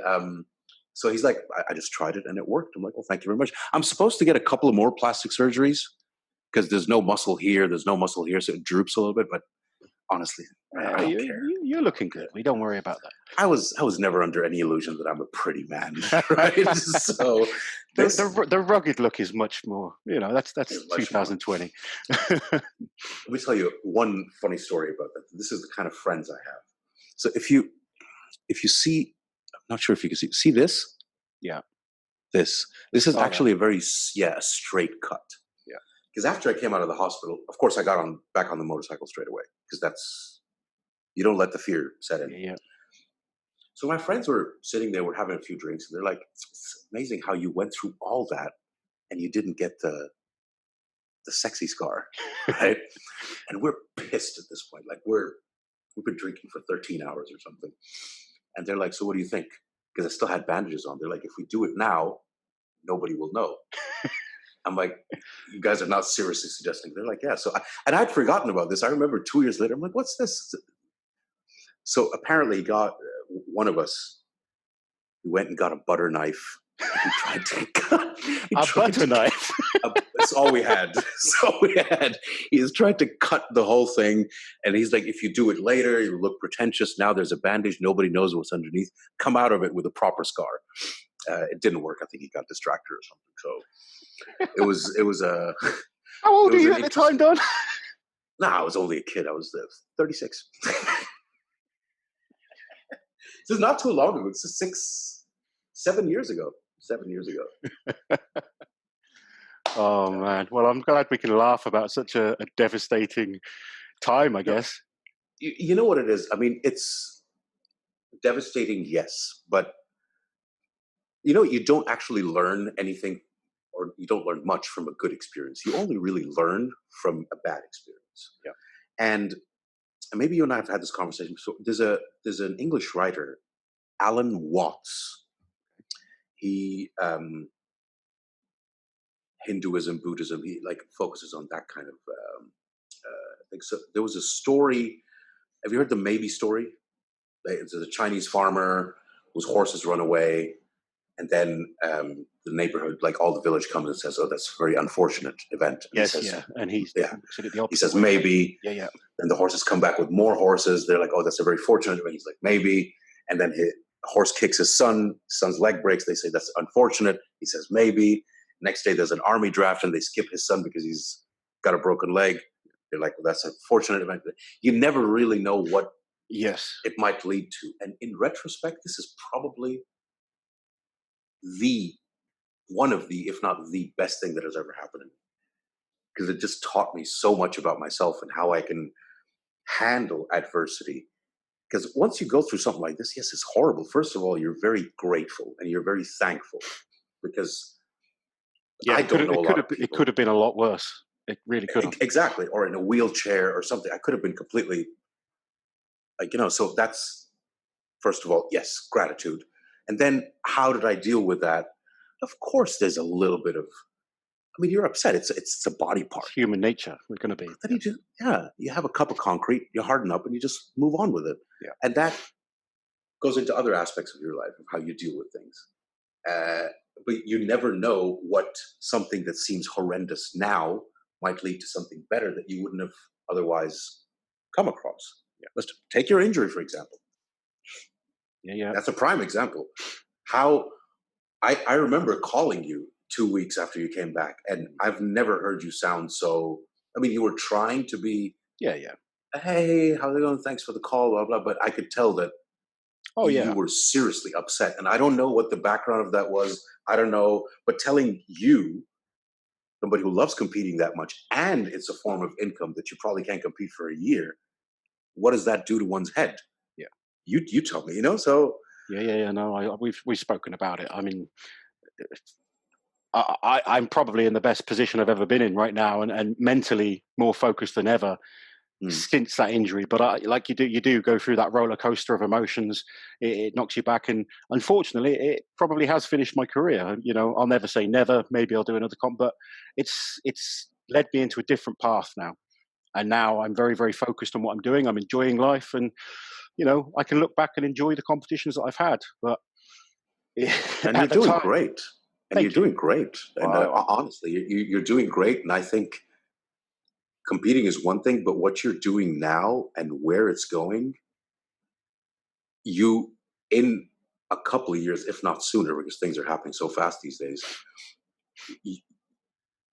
so he's like, I just tried it and it worked. I'm like, well, thank you very much. I'm supposed to get a couple of more plastic surgeries because there's no muscle here, so it droops a little bit. But honestly, I don't care. You're looking good. We don't worry about that. I was never under any illusion that I'm a pretty man, right? So the rugged look is much more. That's 2020. Let me tell you one funny story about that. This is the kind of friends I have. So if you see, I'm not sure if you can see this. Yeah. This is actually a very a straight cut. Yeah. Because after I came out of the hospital, of course I got back on the motorcycle straight away because you don't let the fear set in. Yeah. So my friends were sitting there, we're having a few drinks, and they're like, "It's amazing how you went through all that and you didn't get the sexy scar, right?" And we're pissed at this point. Like we've been drinking for 13 hours or something. And they're like, "So what do you think?" Because I still had bandages on. They're like, "If we do it now, nobody will know." I'm like, "You guys are not seriously suggesting?" They're like, "Yeah." So and I'd forgotten about this. I remember 2 years later, I'm like, "What's this?" So apparently one of us, we went and got a butter knife. We tried to cut a butter knife. That's all we had. He's tried to cut the whole thing, and he's like, "If you do it later, you look pretentious. Now there's a bandage. Nobody knows what's underneath. Come out of it with a proper scar." It didn't work. I think he got distracted or something. So it was a. How old were you at the time, Don? I was only a kid. I was 36. This is not too long ago. It's 7 years ago. 7 years ago. Oh man! Well, I'm glad we can laugh about such a devastating time. I guess. You know what it is. I mean, it's devastating, yes, but you don't actually learn anything, or you don't learn much from a good experience. You only really learn from a bad experience. Yeah. And maybe you and I have had this conversation. So there's an English writer, Alan Watts. He Hinduism, Buddhism, he focuses on that kind of thing. So there was a story. Have you heard the Maybe story? It's a Chinese farmer whose horses run away, and then the neighborhood, all the village comes and says, "Oh, that's a very unfortunate event." And yes, he says, and he says maybe. Yeah. And the horses come back with more horses. They're like, "Oh, that's a very fortunate event." He's like, "Maybe." And then his horse kicks his son's leg breaks. They say, "That's unfortunate." He says, "Maybe." Next day, there's an army draft, and they skip his son because he's got a broken leg. They're like, "Well, that's a fortunate event." You never really know what it might lead to. And in retrospect, this is probably one of the, if not the best thing that has ever happened to me. Because it just taught me so much about myself and how I can handle adversity. Because once you go through something like this, yes, it's horrible. First of all, you're very grateful and you're very thankful because I don't know a lot of people. It could have been a lot worse. It really could have. Exactly. Or in a wheelchair or something. I could have been completely, so that's, first of all, yes, gratitude. And then how did I deal with that? Of course, there's a little bit of, you're upset. It's a body part. It's human nature. We're going to be. Then you have a cup of concrete, you harden up, and you just move on with it. Yeah. And that goes into other aspects of your life, of how you deal with things. But you never know what something that seems horrendous now might lead to something better that you wouldn't have otherwise come across. Yeah. Let's take your injury, for example. Yeah. That's a prime example. How I remember calling you 2 weeks after you came back, and I've never heard you sound so. I mean, you were trying to be, Yeah. hey, how's it going? Thanks for the call, blah blah. But I could tell that Oh you yeah. were seriously upset, and I don't know what the background of that was. I don't know, but telling you, somebody who loves competing that much, and it's a form of income that you probably can't compete for a year. What does that do to one's head? Yeah. You tell me, so. Yeah. No, we've spoken about it. I mean, I'm probably in the best position I've ever been in right now, and mentally more focused than ever since that injury. But like you do go through that roller coaster of emotions. It knocks you back, and unfortunately, it probably has finished my career. I'll never say never. Maybe I'll do another comp, but it's led me into a different path now. And now I'm very, very focused on what I'm doing. I'm enjoying life, and I can look back and enjoy the competitions that I've had. But And you're at the doing time, great. And you're thank you. doing great. And Well, honestly, you're doing great. And I think competing is one thing, but what you're doing now and where it's going, you, in a couple of years, if not sooner, because things are happening so fast these days, you,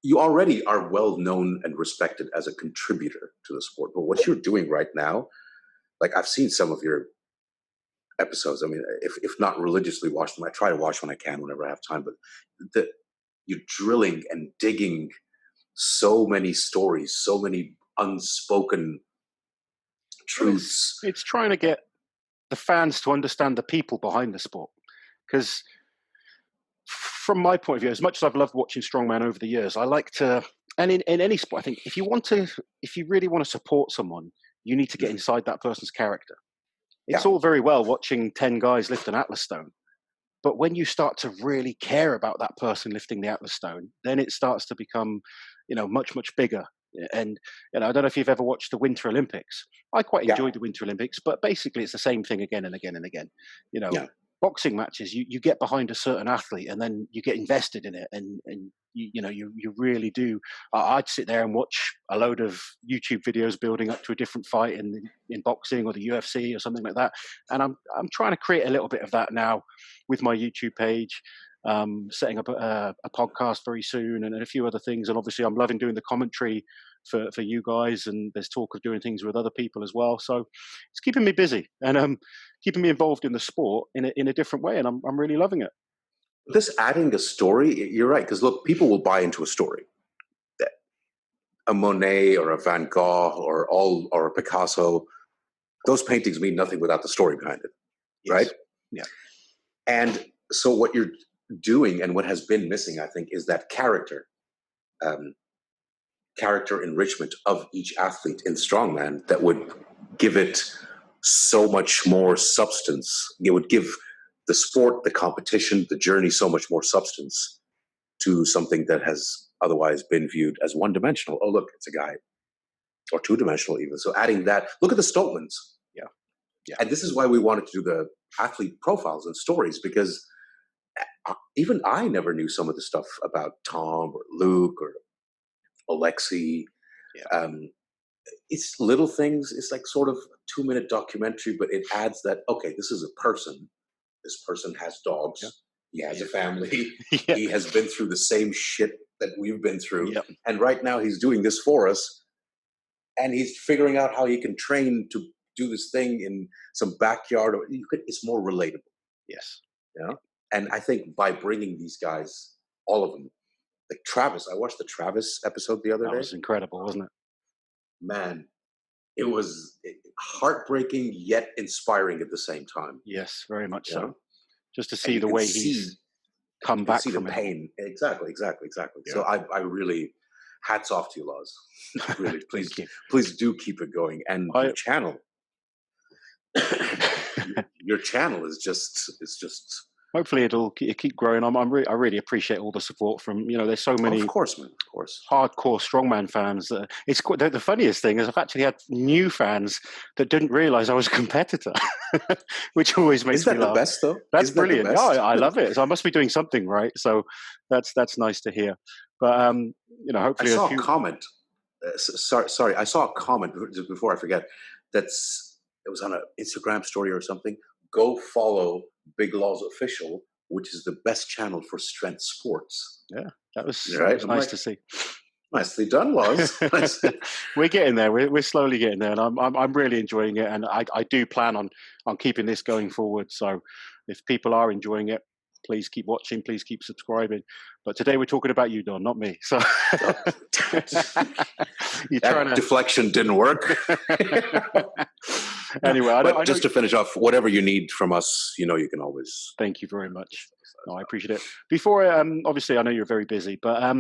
you already are well known and respected as a contributor to the sport. But what you're doing right now, like I've seen some of your episodes. I mean, if not religiously watch them, I try to watch when I can, whenever I have time. But you're drilling and digging so many stories, so many unspoken well, truths. it's trying to get the fans to understand the people behind the sport, because from my point of view, as much as I've loved watching strongman over the years, I like to, and in any sport, I think if you really want to support someone, you need to get inside that person's character. It's all very well watching 10 guys lift an Atlas stone, but when you start to really care about that person lifting the Atlas stone, then it starts to become, much, much bigger. And I don't know if you've ever watched the Winter Olympics. I quite enjoyed the Winter Olympics, but basically it's the same thing again and again and again. Boxing matches, you get behind a certain athlete and then you get invested in it, and you really do. I'd sit there and watch a load of YouTube videos building up to a different fight in boxing or the UFC or something like that, and I'm trying to create a little bit of that now with my YouTube page, setting up a podcast very soon, and a few other things. And obviously I'm loving doing the commentary for you guys, and there's talk of doing things with other people as well. So it's keeping me busy and keeping me involved in the sport in a different way, and I'm really loving it. This adding a story, you're right, because look, people will buy into a story. A Monet or a Van Gogh or a Picasso, those paintings mean nothing without the story behind it, right? Yeah. And so what you're doing, and what has been missing, I think, is that character enrichment of each athlete in strongman that would give it so much more substance. It would give the sport, the competition, the journey so much more substance to something that has otherwise been viewed as one-dimensional. Oh, look, it's a guy. Or two-dimensional even. So adding that, look at the Stoltmans. Yeah. And this is why we wanted to do the athlete profiles and stories, because even I never knew some of the stuff about Tom or Luke or Alexi. It's little things. It's like sort of a 2-minute documentary, but it adds that, okay, this is a person. This person has dogs. Yeah. He has a family. He has been through the same shit that we've been through. And right now he's doing this for us. And he's figuring out how he can train to do this thing in some backyard. It's more relatable. Yes. And I think by bringing these guys, all of them, like Travis, I watched the Travis episode the other day. That was incredible, wasn't it? Man, it was heartbreaking yet inspiring at the same time. Yes, very much so. Just to see the way he's come back from the pain. Exactly. Yeah. So I really, hats off to you, Laws. Really, please do keep it going. And your channel, your channel is just. Hopefully it'll keep growing. I really appreciate all the support from, there's so many, of course, man, of course, hardcore strongman fans. It's quite, the funniest thing is I've actually had new fans that didn't realize I was a competitor, which always makes me laugh. Is that the best though? That's brilliant. Yeah, I love it. So I must be doing something right. So that's nice to hear. But hopefully I saw a comment. Sorry, I saw a comment just before I forget. It was on an Instagram story or something. go follow Big Law's Official, which is the best channel for strength sports. Yeah, that was nice to see. Nicely done, Laws. We're getting there. We're slowly getting there, and I'm really enjoying it. And I do plan on keeping this going forward. So if people are enjoying it, please keep watching. Please keep subscribing. But today we're talking about you, Don, not me. So you're trying to... Deflection didn't work. Anyway, just to finish off, whatever you need from us, you can always. Thank you very much. No, I appreciate it. Before, obviously, I know you're very busy, but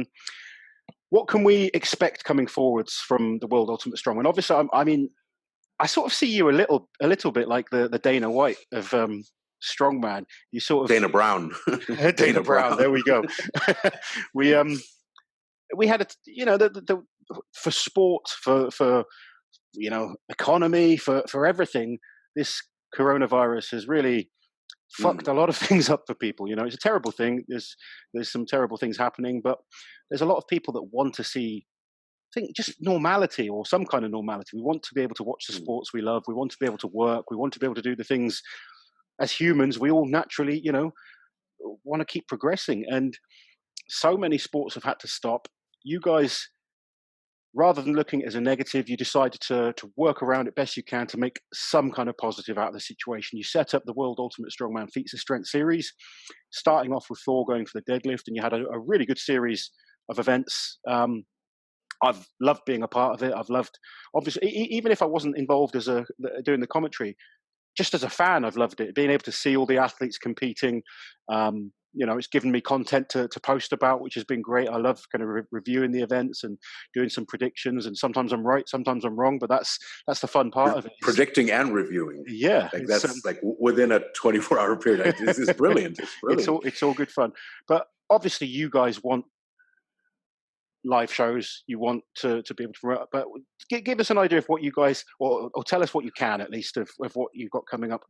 what can we expect coming forwards from the World Ultimate Strongman? Obviously, I sort of see you a little bit like the Dana White of Strongman. You sort of Dana Brown. Dana Brown. There we go. we had for sport, for economy, for everything. This coronavirus has really fucked a lot of things up for people. It's a terrible thing. There's some terrible things happening, but there's a lot of people that want to see, I think, just normality or some kind of normality. We want to be able to watch the sports we love. We want to be able to work. We want to be able to do the things as humans. We all naturally, want to keep progressing. And so many sports have had to stop. You guys, rather than looking as a negative, you decided to work around it best you can to make some kind of positive out of the situation. You set up the World Ultimate Strongman Feats of Strength series, starting off with Thor going for the deadlift, and you had a really good series of events. I've loved being a part of it. I've loved, obviously, even if I wasn't involved as doing the commentary, just as a fan, I've loved it. Being able to see all the athletes competing, it's given me content to post about, which has been great. I love kind of reviewing the events and doing some predictions. And sometimes I'm right, sometimes I'm wrong, but that's the fun part of it. Predicting and reviewing. Yeah. That's like within a 24-hour period. It's brilliant. It's brilliant. It's all good fun. But obviously you guys want live shows, you want to be able to promote, but give us an idea of what you guys, or tell us what you can at least of what you've got coming up.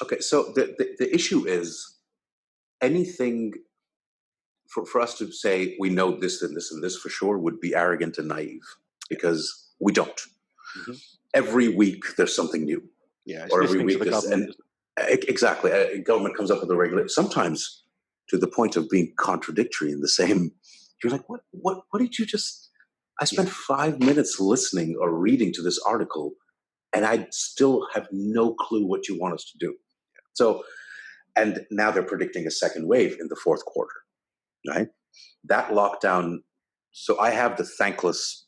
Okay, so the issue is anything for us to say we know this and this and this for sure would be arrogant and naive, because we don't. Mm-hmm. Every week there's something new. Yeah, or every week exactly. Government comes up with a regulation, sometimes to the point of being contradictory in the same. You're like, what did you just? I spent 5 minutes listening or reading to this article, and I still have no clue what you want us to do. So, and now they're predicting a second wave in the fourth quarter, right? That lockdown. So I have the thankless,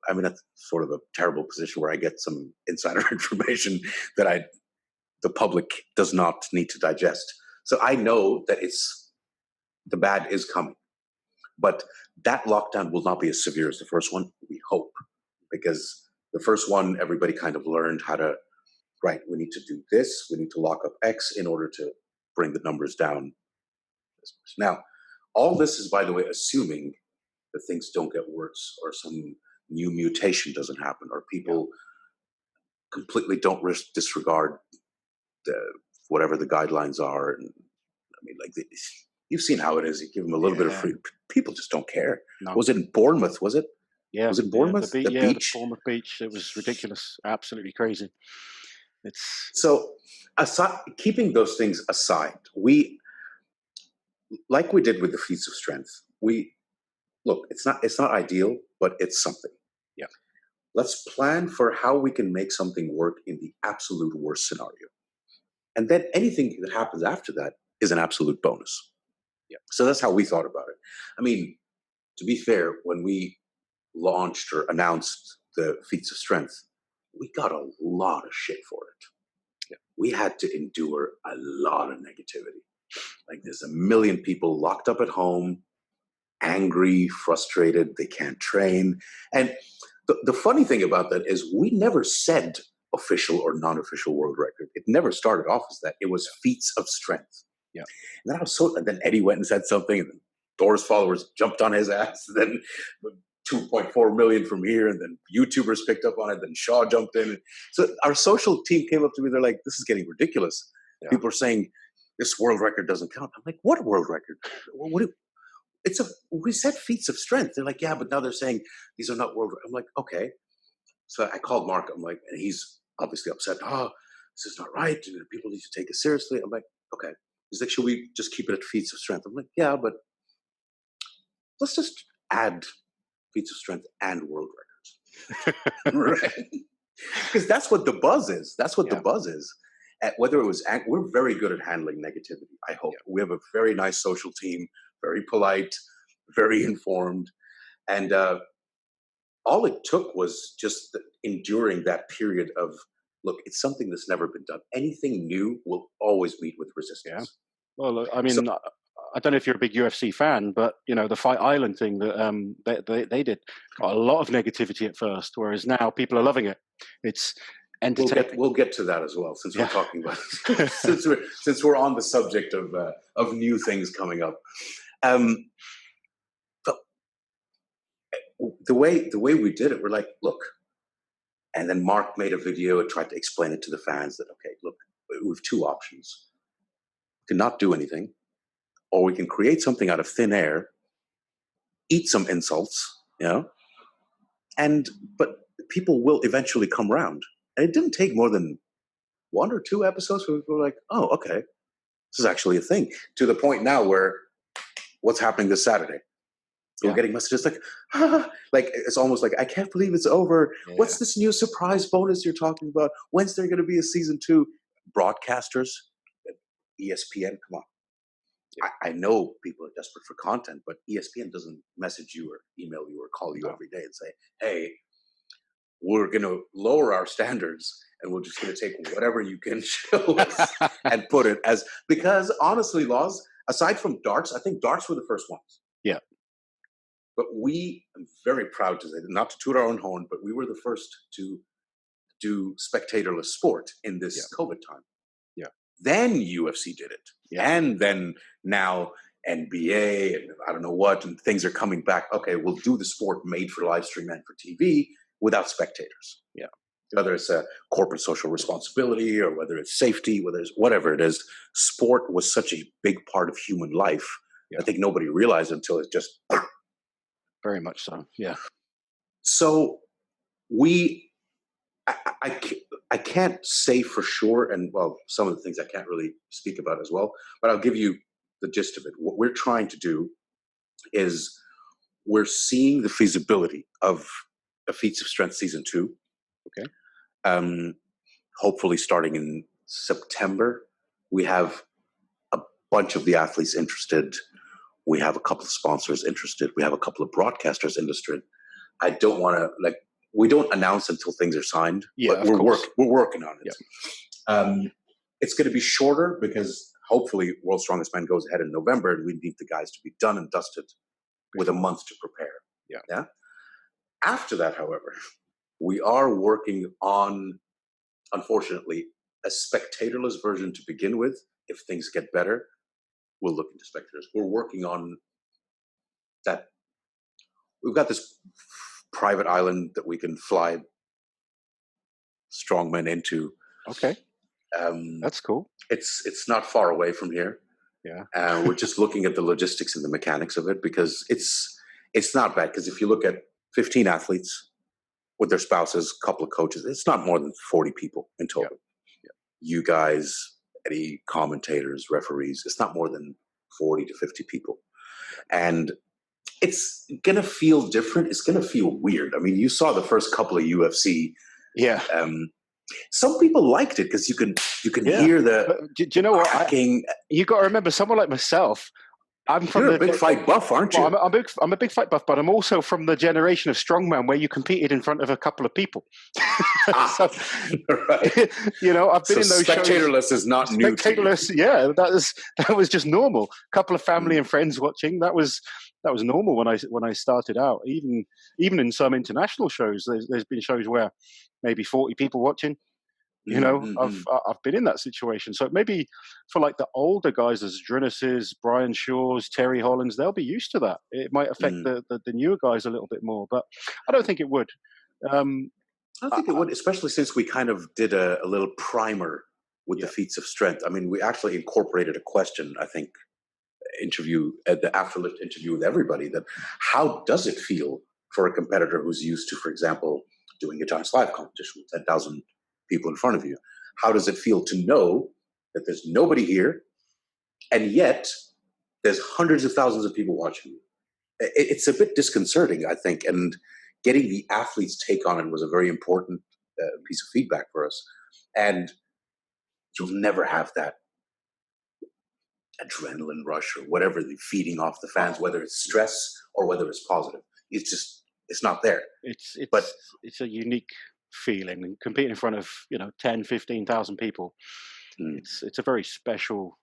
I'm in a sort of a terrible position where I get some insider information that the public does not need to digest. So I know that the bad is coming, but that lockdown will not be as severe as the first one, we hope, because the first one, everybody kind of learned how to, right, we need to do this, we need to lock up X in order to bring the numbers down. Now, all this is, by the way, assuming that things don't get worse or some new mutation doesn't happen or people completely don't disregard whatever the guidelines are. And I mean, like, you've seen how it is. You give them a little bit of freedom. People just don't care. No. Was it in Bournemouth? Was it? Yeah. Was it Bournemouth? The beach? The Bournemouth beach. It was ridiculous. Absolutely crazy. So, keeping those things aside, like we did with the Feats of Strength, it's not ideal, but it's something. Yeah. Let's plan for how we can make something work in the absolute worst scenario. And then anything that happens after that is an absolute bonus. Yeah. So that's how we thought about it. I mean, to be fair, when we launched or announced the Feats of Strength, we got a lot of shit for it. Yeah. We had to endure a lot of negativity. Like, there's a million people locked up at home, angry, frustrated, they can't train. And the funny thing about that is we never said official or non-official world record. It never started off as that. It was Feats of Strength. Yeah. And then Eddie went and said something, and then Thor's followers jumped on his ass, and then 2.4 million from here, and then YouTubers picked up on it, then Shaw jumped in. So our social team came up to me, they're like, this is getting ridiculous. Yeah. People are saying this world record doesn't count. I'm like, what world record? We said Feats of Strength. They're like, yeah, but now they're saying these are not world records. I'm like, okay. So I called Mark, I'm like, and he's obviously upset. Oh, this is not right. People need to take it seriously. I'm like, okay. He's like, should we just keep it at feats of strength? I'm like, yeah, but let's just add feats of strength and world records. Right? Because that's what the buzz is. That's what the buzz is. Whether it was, we're very good at handling negativity, I hope. We have a very nice social team, very polite, very informed. And all it took was just enduring that period of, look, it's something that's never been done. Anything new will always meet with resistance. Yeah. Well, I mean, I don't know if you're a big UFC fan, but the Fight Island thing that they did got a lot of negativity at first, whereas now people are loving it. It's entertaining. We'll get to that as well, since we're talking about since we're on the subject of new things coming up. But the way we did it, we're like, look, and then Mark made a video and tried to explain it to the fans that, okay, look, we have two options: we can not do anything, or we can create something out of thin air, eat some insults, but people will eventually come around. And it didn't take more than 1 or 2 episodes where we were like, oh, okay, this is actually a thing. To the point now where, what's happening this Saturday? We're getting messages like, like it's almost like, I can't believe it's over. Yeah. What's this new surprise bonus you're talking about? When's there going to be a season 2? Broadcasters, ESPN, come on. Yeah. I know people are desperate for content, but ESPN doesn't message you or email you or call you every day and say, hey, we're going to lower our standards and we're just going to take whatever you can show us and put it as, because honestly, Laws, aside from darts, I think darts were the first ones. Yeah. But I'm very proud to say, not to toot our own horn, but we were the first to do spectatorless sport in this COVID time. Yeah. Then UFC did it. Yeah. And then now NBA and I don't know what, and things are coming back. Okay, we'll do the sport made for live stream and for TV without spectators. Yeah. Whether it's a corporate social responsibility or whether it's safety, whether it's whatever it is, sport was such a big part of human life. Yeah. I think nobody realized until it just... Very much so, yeah. So I can't say for sure, and well, some of the things I can't really speak about as well, but I'll give you the gist of it. What we're trying to do is we're seeing the feasibility of a Feats of Strength Season 2. Okay. Hopefully starting in September. We have a bunch of the athletes interested. We have a couple of sponsors interested. We have a couple of broadcasters interested. I don't want to, we don't announce until things are signed, but we're working on it. Yeah. It's going to be shorter because hopefully World's Strongest Man goes ahead in November and we need the guys to be done and dusted with a month to prepare. Yeah. After that, however, we are working on, unfortunately, a spectatorless version to begin with. If things get better, we'll look into spectators. We're working on that. We've got this private island that we can fly strongmen into. Okay. That's cool. It's not far away from here. Yeah. We're just looking at the logistics and the mechanics of it because it's not bad. Because if you look at 15 athletes with their spouses, a couple of coaches, it's not more than 40 people in total. Yeah. You guys, any commentators, referees, it's not more than 40 to 50 people. And it's going to feel different. It's going to feel weird. I mean, you saw the first couple of UFC. Yeah. Some people liked it because you can hear the do you know what? hacking. You got to remember, someone like myself, You're a big fight buff, aren't you? Well, I'm a big fight buff, but I'm also from the generation of strongman where you competed in front of a couple of people. So, right. I've been in those spectatorless shows. Is not new. Spectatorless, yeah, that was just normal. A couple of family and friends watching. That was normal when I started out. Even in some international shows, there's been shows where maybe 40 people watching. I've been in that situation. So maybe for the older guys, as Idrees, Brian Shaws, Terry Hollands, they'll be used to that. It might affect the newer guys a little bit more, but I don't think it would. I don't think it would, especially since we kind of did a little primer with the Feats of Strength. I mean, we actually incorporated a question, I think, the afterlift interview with everybody, that how does it feel for a competitor who's used to, for example, doing a Giants Live competition with 10,000 people in front of you. How does it feel to know that there's nobody here, and yet there's hundreds of thousands of people watching you? It's a bit disconcerting, I think, and getting the athletes' take on it was a very important piece of feedback for us. And you'll never have that adrenaline rush or whatever the feeding off the fans, whether it's stress or whether it's positive. It's not there. It's a unique feeling, and competing in front of 10, 15,000 people. It's a very special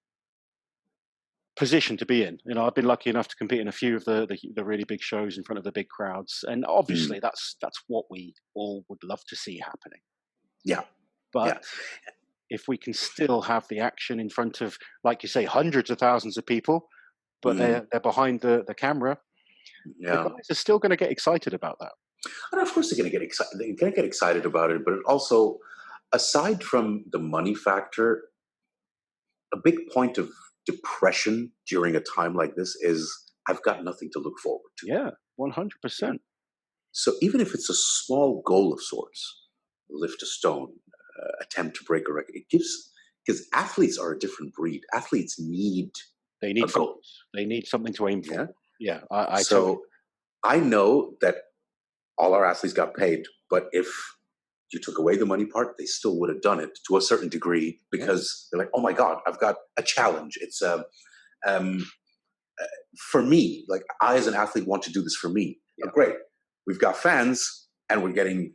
position to be in. I've been lucky enough to compete in a few of the really big shows in front of the big crowds, and obviously that's what we all would love to see happening. Yeah, but if we can still have the action in front of, like you say, hundreds of thousands of people, but they're behind the camera, the guys are still going to get excited about that. And of course they're going to get excited. They're going to get excited about it, but also, aside from the money factor, a big point of depression during a time like this is I've got nothing to look forward to. Yeah, 100%. So even if it's a small goal of sorts, lift a stone, attempt to break a record, it gives, because athletes are a different breed. Athletes need goals. They need something to aim for. Yeah. I know that all our athletes got paid, but if you took away the money part, they still would have done it to a certain degree, because they're like, oh my God, I've got a challenge. It's for me, like I as an athlete want to do this for me. Yeah. Great. We've got fans and we're getting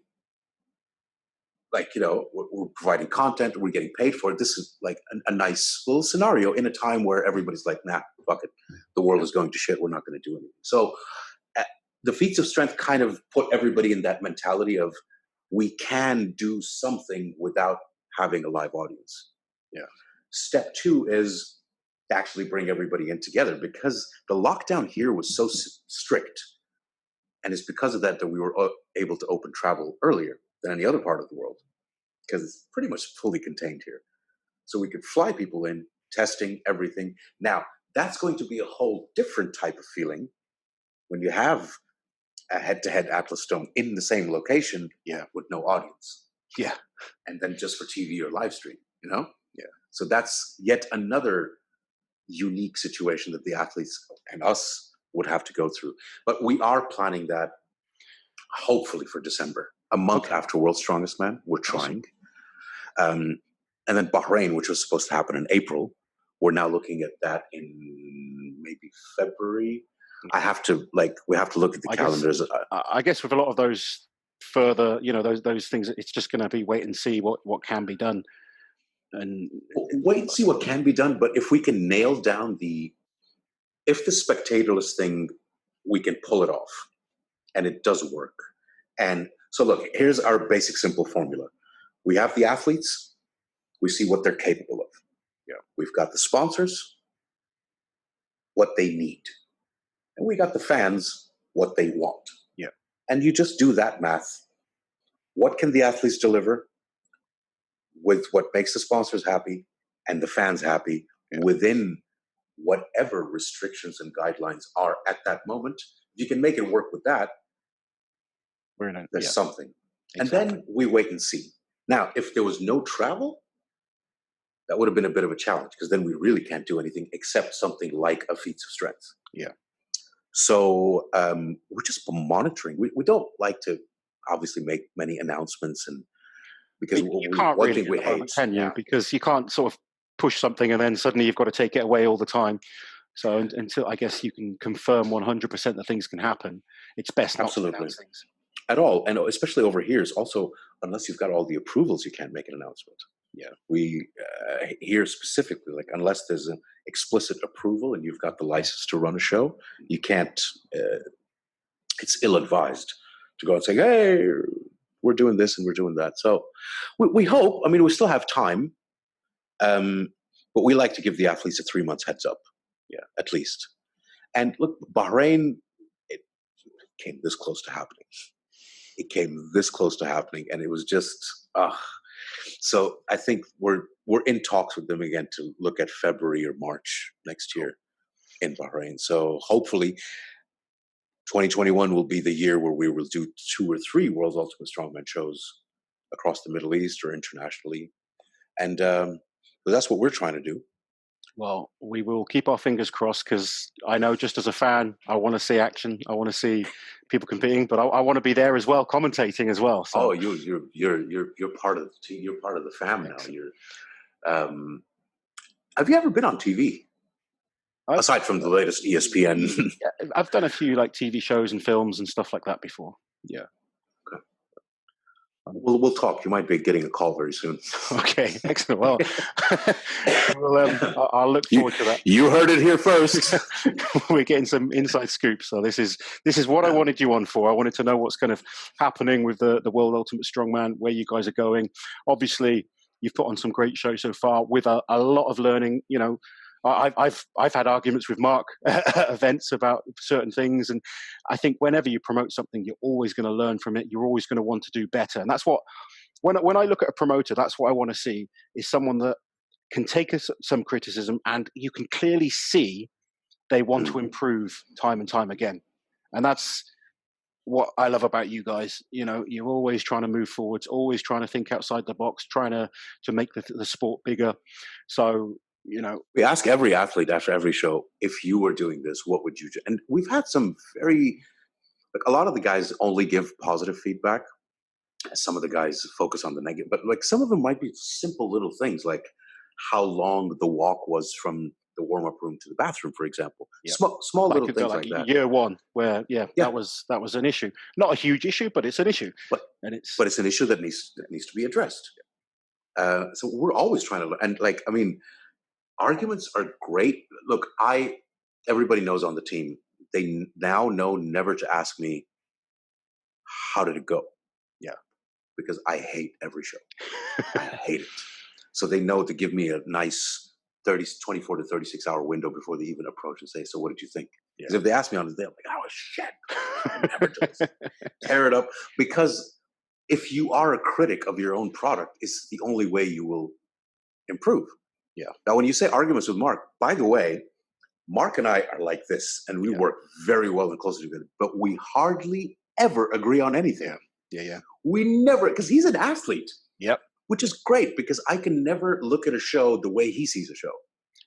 we're providing content, we're getting paid for it. This is like a nice little scenario in a time where everybody's like, nah, fuck it. The world is going to shit. We're not going to do anything. So the feats of strength kind of put everybody in that mentality of, we can do something without having a live audience. Yeah. Step 2 is to actually bring everybody in together, because the lockdown here was so strict. And it's because of that we were able to open travel earlier than any other part of the world, because it's pretty much fully contained here. So we could fly people in, testing everything. Now, that's going to be a whole different type of feeling when you have a head-to-head Atlas Stone in the same location, with no audience. Yeah. And then just for TV or live stream, Yeah. So that's yet another unique situation that the athletes and us would have to go through. But we are planning that hopefully for December, a month after World's Strongest Man. We're trying. And then Bahrain, which was supposed to happen in April, we're now looking at that in maybe February. We have to look at the calendars. I guess with a lot of those further, those things, it's just going to be wait and see what can be done. And wait and see what can be done. But if we can nail down if the spectatorless thing, we can pull it off, and it does work. And so look, here's our basic simple formula. We have the athletes. We see what they're capable of. Yeah. We've got the sponsors, what they need. And we got the fans, what they want. Yeah. And you just do that math. What can the athletes deliver with what makes the sponsors happy and the fans happy within whatever restrictions and guidelines are at that moment? If you can make it work with that, there's something. Exactly. And then we wait and see. Now, if there was no travel, that would have been a bit of a challenge, because then we really can't do anything except something like a feats of strength. Yeah. So we're just monitoring. We don't like to obviously make many announcements, and because you can't one really thing we hate, can you? Because you can't sort of push something and then suddenly you've got to take it away all the time. So until I guess you can confirm 100% that things can happen, it's best not to announce things at all. And especially over here is also, unless you've got all the approvals, you can't make an announcement. Yeah, we here specifically, like unless there's an explicit approval and you've got the license to run a show, you can't. It's ill-advised to go and say, "Hey, we're doing this and we're doing that." So we hope. I mean, we still have time, but we like to give the athletes a 3 months heads up, at least. And look, Bahrain, it came this close to happening. It came this close to happening, and it was just. So I think we're in talks with them again to look at February or March next year in Bahrain. So hopefully 2021 will be the year where we will do 2 or 3 World's Ultimate Strongman shows across the Middle East or internationally. And that's what we're trying to do. Well, we will keep our fingers crossed, because I know, just as a fan, I want to see action. I want to see people competing, but I want to be there as well, commentating as well. So. Oh, you're part of the team. You're part of the fam now. You're. Have you ever been on TV? Aside from the latest ESPN, I've done a few like TV shows and films and stuff like that before. Yeah. Okay. We'll talk. You might be getting a call very soon. Okay, excellent. Well, I'll look forward to that. You heard it here first. We're getting some inside scoops. So this is what I wanted you on for. I wanted to know what's kind of happening with the World Ultimate Strongman, where you guys are going. Obviously, you've put on some great shows so far with a lot of learning. You know, I've had arguments with Mark at events about certain things, and I think whenever you promote something, you're always going to learn from it. You're always going to want to do better, and that's what when I look at a promoter, that's what I want to see, is someone that can take some criticism, and you can clearly see they want to improve time and time again, and that's what I love about you guys. You know, you're always trying to move forwards, always trying to think outside the box, trying to make the sport bigger. So. You know, we ask every athlete after every show, if you were doing this, what would you do? And we've had some a lot of the guys only give positive feedback. Some of the guys focus on the negative, but like some of them might be simple little things, like how long the walk was from the warm-up room to the bathroom, for example. Yep. Small like little things like that. Year one, where that was an issue. Not a huge issue, but it's an issue. But it's an issue that needs to be addressed. So we're always trying to, and like, I mean, arguments are great. Look, everybody knows on the team, they now know never to ask me, how did it go? Yeah. Because I hate every show. I hate it. So they know to give me a nice 24 to 36 hour window before they even approach and say, so what did you think? Because if they ask me on the day, I'm like, oh shit, I never do this. Tear it up. Because if you are a critic of your own product, it's the only way you will improve. Yeah. Now, when you say arguments with Mark, by the way, Mark and I are like this, and we work very well and closely together, but we hardly ever agree on anything. Yeah. We never, because he's an athlete. Yep. Which is great, because I can never look at a show the way he sees a show.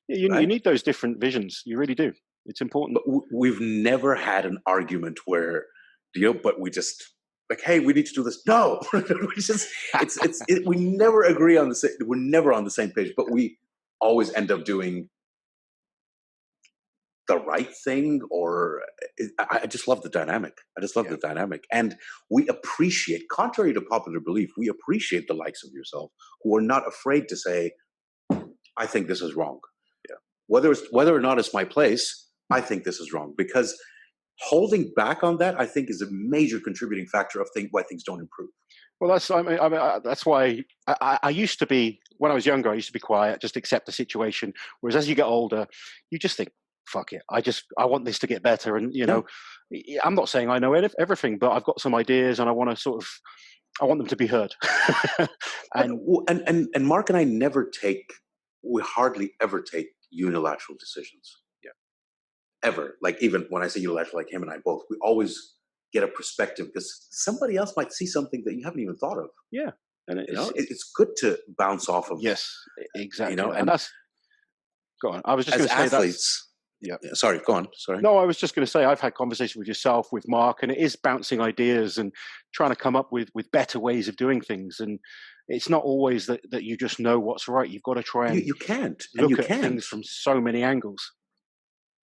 Yeah, you need those different visions. You really do. It's important. But we've never had an argument where, but we just, like, hey, we need to do this. No, we never agree on the same. We're never on the same page, but we always end up doing the right thing. Or I just love the dynamic. The dynamic, and we appreciate, contrary to popular belief, we appreciate the likes of yourself who are not afraid to say, I think this is wrong. Yeah. Whether or not it's my place, I think this is wrong, because holding back on that, I think, is a major contributing factor of why things don't improve. Well, that's why I used to be, when I was younger, I used to be quiet, just accept the situation. Whereas as you get older, you just think, fuck it, I want this to get better. And, I'm not saying I know everything, but I've got some ideas, and I want to I want them to be heard. and Mark and I we hardly ever take unilateral decisions. Ever. Like, even when I say unilateral, like him and I both, we always get a perspective, because somebody else might see something that you haven't even thought of. Yeah. And it's good to bounce off of. Yes, exactly. And that's, go on. I was just going to say athletes. Sorry, go on. Sorry. No, I was just going to say, I've had conversations with yourself, with Mark, and it is bouncing ideas and trying to come up with better ways of doing things. And it's not always that you just know what's right. You've got to try and you can't look at things from so many angles.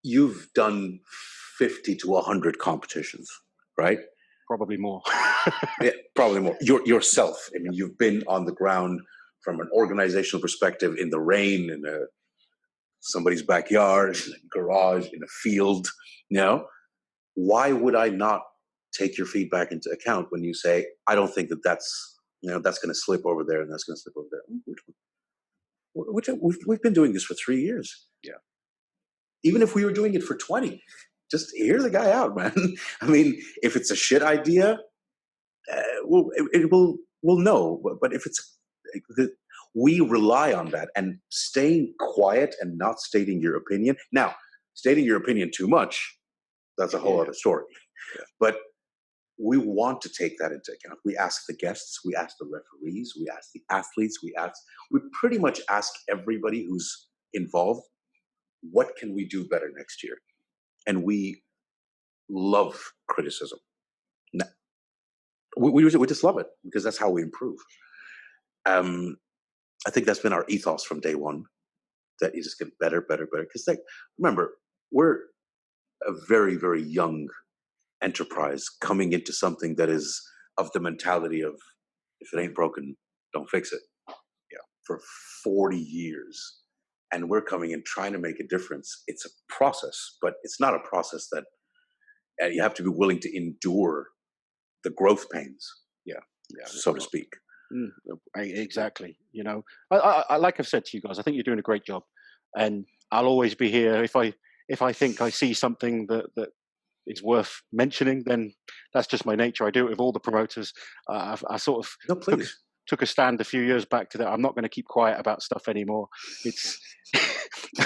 You've done 50 to 100 competitions, right? Probably more. Yeah, probably more. Yourself. I mean, you've been on the ground from an organizational perspective, in the rain, in somebody's backyard, in a garage, in a field. Why would I not take your feedback into account when you say, I don't think that's going to slip over there and that's going to slip over there? We've been doing this for 3 years. Yeah. Even if we were doing it for 20, just hear the guy out, man. I mean, if it's a shit idea, we'll know. But if we rely on that, and staying quiet and not stating your opinion. Now, stating your opinion too much, that's a whole other story. Yeah. But we want to take that into account. We ask the guests, we ask the referees, we ask the athletes, we pretty much ask everybody who's involved, what can we do better next year? And we love criticism. We just love it because that's how we improve. I think that's been our ethos from day one, that you just get better. Because remember, we're a very, very young enterprise coming into something that is of the mentality of, if it ain't broken, don't fix it. Yeah, for 40 years. And we're coming in trying to make a difference. It's a process, but it's not a process that you have to be willing to endure the growth pains, so to speak. Exactly. You know, I like I've said to you guys, I think you're doing a great job, and I'll always be here if I think I see something that is worth mentioning. Then that's just my nature. I do it with all the promoters. I sort of took a stand a few years back to that. I'm not going to keep quiet about stuff anymore. It's.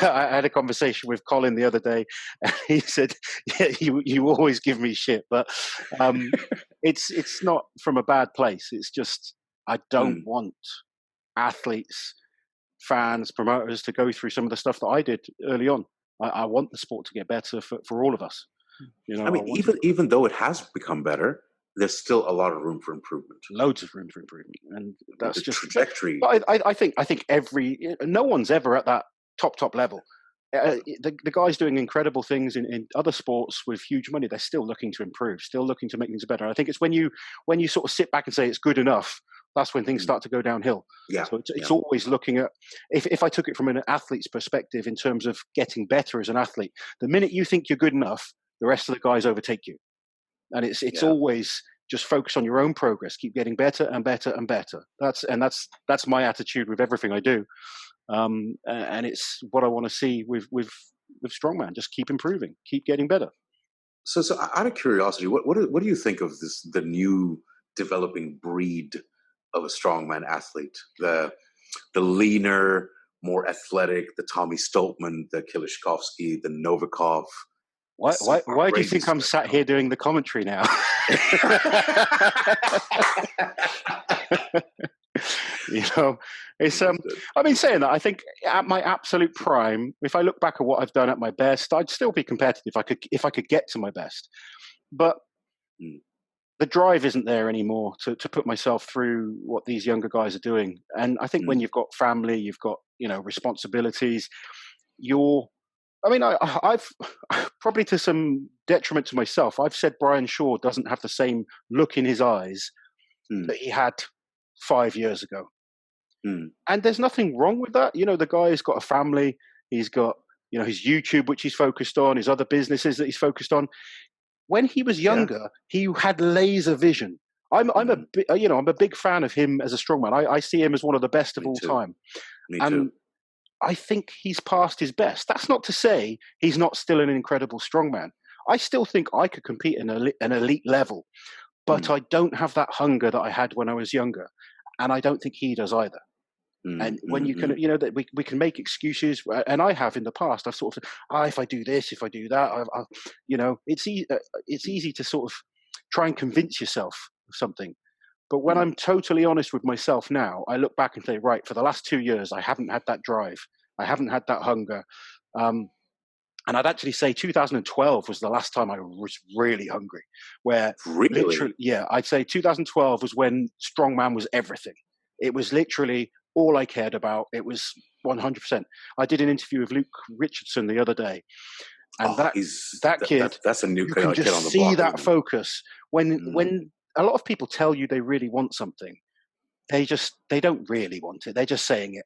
I had a conversation with Colin the other day, and he said, "Yeah, you always give me shit, but it's not from a bad place. It's just I don't want athletes, fans, promoters to go through some of the stuff that I did early on. I want the sport to get better for all of us. You know, I mean, even though it has become better, there's still a lot of room for improvement. Loads of room for improvement, and that's the just trajectory. But I think no one's ever at that top level. The guys doing incredible things in other sports with huge money, they're still looking to improve, still looking to make things better. I think it's when you sort of sit back and say it's good enough, that's when things start to go downhill. Yeah. So it's always looking at, if I took it from an athlete's perspective in terms of getting better as an athlete, the minute you think you're good enough, the rest of the guys overtake you. And it's always just focus on your own progress, keep getting better and better and better. That's my attitude with everything I do. And it's what I want to see with strongman. Just keep improving, keep getting better. So out of curiosity, what do you think of the new developing breed of a strongman athlete? The leaner, more athletic, the Tommy Stoltman, the Kilishkovsky, the Novikov. Why do you think I'm sat here doing the commentary now? You know, it's I mean, saying that, I think at my absolute prime, if I look back at what I've done at my best, I'd still be competitive if I could get to my best. But the drive isn't there anymore to put myself through what these younger guys are doing. And I think when you've got family, you've got, you know, responsibilities, I've probably, to some detriment to myself, I've said Brian Shaw doesn't have the same look in his eyes that he had 5 years ago. And there's nothing wrong with that. You know, the guy's got a family. He's got, you know, his YouTube, which he's focused on, his other businesses that he's focused on. When he was younger, he had laser vision. I'm a big fan of him as a strongman. I see him as one of the best of all time. Me too. I think he's past his best. That's not to say he's not still an incredible strongman. I still think I could compete in an elite level, but I don't have that hunger that I had when I was younger, and I don't think he does either. And when you can, you know, that we can make excuses, and I have in the past. I've sort of said, if I do this, if I do that, you know, it's easy to sort of try and convince yourself of something. But when I'm totally honest with myself now, I look back and say, right, for the last 2 years, I haven't had that drive. I haven't had that hunger. And I'd actually say 2012 was the last time I was really hungry. Where literally, I'd say 2012 was when strongman was everything. It was literally all I cared about. It was 100%. I did an interview with Luke Richardson the other day. And that kid, that's a new you can just see that focus. When a lot of people tell you they really want something, they don't really want it. They're just saying it.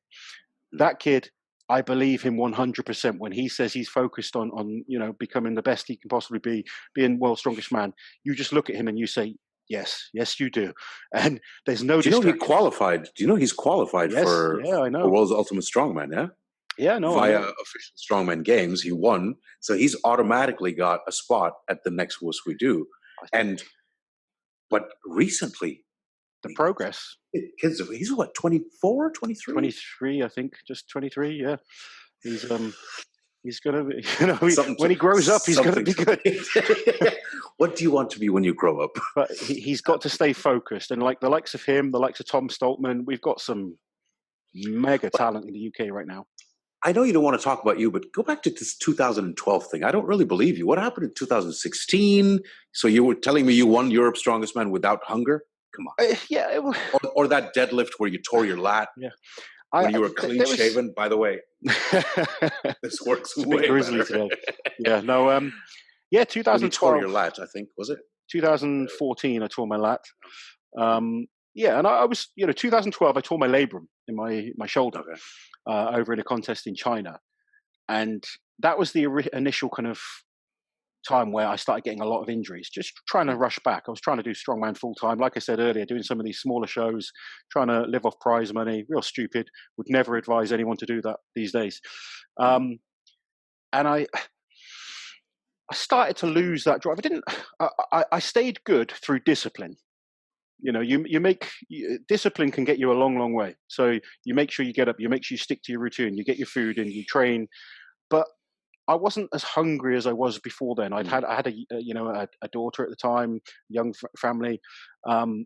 That kid, I believe him 100%. When he says he's focused on you know, becoming the best he can possibly be, being world's strongest man, you just look at him and you say, yes, you do. And there's no. Do you know he qualified? Do you know he's qualified for I know. World's Ultimate Strongman? Yeah. Yeah, no. Via official Strongman Games, he won, so he's automatically got a spot at the next Wuss We Do. But recently, the progress. Kids, he's what, 24, 23? 23, I think, just 23. Yeah, he's He's gonna be, when he grows up, he's gonna be good. What do you want to be when you grow up? But he's got to stay focused, and like the likes of him, the likes of Tom Stoltman, we've got some mega talent in the UK right now. I know you don't want to talk about you, but go back to this 2012 thing. I don't really believe you. What happened in 2016? So you were telling me you won Europe's Strongest Man without hunger? Come on. Yeah. Or that deadlift where you tore your lat. Yeah. When you were clean shaven, by the way. This works way grizzly better. Today. Yeah, no, 2012. When you tore your lat, I think, was it? 2014, I tore my lat. Yeah, and I was, 2012, I tore my labrum in my shoulder over in a contest in China. And that was the initial kind of time where I started getting a lot of injuries, just trying to rush back. I was trying to do strongman full time. Like I said earlier, doing some of these smaller shows, trying to live off prize money, real stupid. Would never advise anyone to do that these days. And I started to lose that drive. I stayed good through discipline. Discipline can get you a long, long way. So you make sure you get up, you make sure you stick to your routine, you get your food in, you train. But I wasn't as hungry as I was before then. I had a daughter at the time, young family.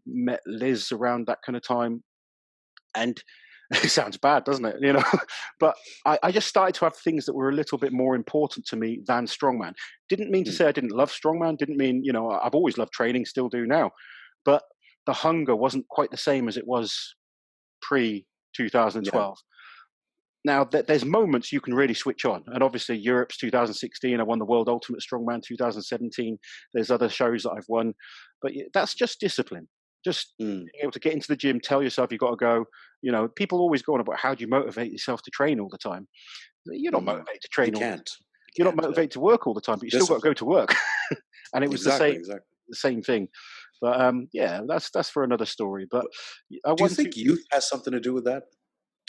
Met Liz around that kind of time, and it sounds bad, doesn't it? But I just started to have things that were a little bit more important to me than strongman. Didn't mean to say I didn't love strongman. Didn't mean I've always loved training, still do now. But the hunger wasn't quite the same as it was pre 2012. Now, there's moments you can really switch on. And obviously, Europe's 2016, I won the World Ultimate Strongman 2017. There's other shows that I've won. But that's just discipline. Just being able to get into the gym, tell yourself you've got to go. People always go on about how do you motivate yourself to train all the time. You're not motivated to train all the time. You're not motivated to work all the time, but you still got to go to work. And it was the same thing. But that's for another story. But do you think youth has something to do with that?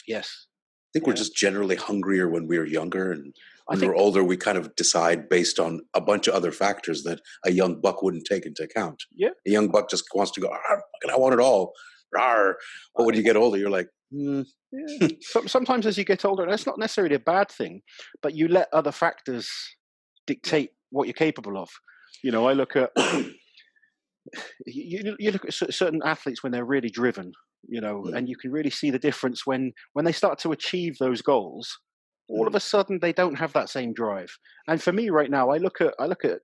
Yes. I think we're just generally hungrier when we were younger, and when we're older, we kind of decide based on a bunch of other factors that a young buck wouldn't take into account. Yeah, a young buck just wants to go, I want it all. Rawr. But when you get older, you're like, Sometimes as you get older, and that's not necessarily a bad thing, but you let other factors dictate what you're capable of. I look at you look at certain athletes when they're really driven, and you can really see the difference when they start to achieve those goals. All of a sudden, they don't have that same drive. And for me, right now, I look at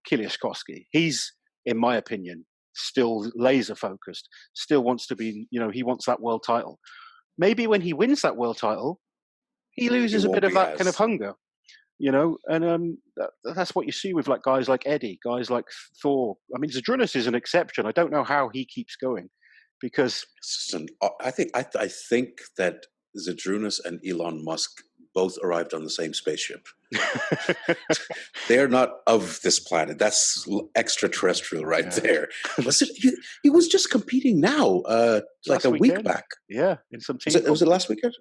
Kiliashkovsky. He's, in my opinion, still laser focused. Still wants to be. He wants that world title. Maybe when he wins that world title, he loses a bit of that kind of hunger. And that's what you see with like guys like Eddie, guys like Thor. I mean, Zydrunas is an exception. I don't know how he keeps going, because I think that Zydrunas and Elon Musk both arrived on the same spaceship. They're not of this planet. That's extraterrestrial right there. He was just competing now, like a week back. Yeah, in some team. Was it last weekend?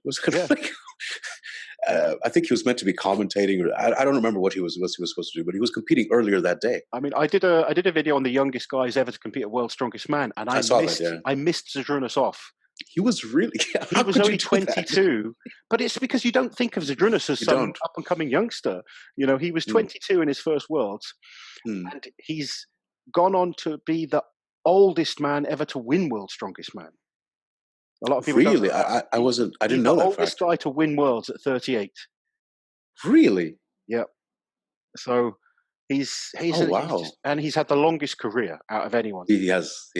I think he was meant to be commentating, or I don't remember what he was supposed to do, but he was competing earlier that day. I mean, I did a video on the youngest guys ever to compete at World's Strongest Man, and I missed Zydrunas off. He was really. He was only 22, but it's because you don't think of Zydrunas as some up and coming youngster. He was 22 in his first Worlds, and he's gone on to be the oldest man ever to win World's Strongest Man. A lot of people really. I didn't know that. The oldest guy to win Worlds at 38. Really? Yeah. So he's and he's had the longest career out of anyone. He has.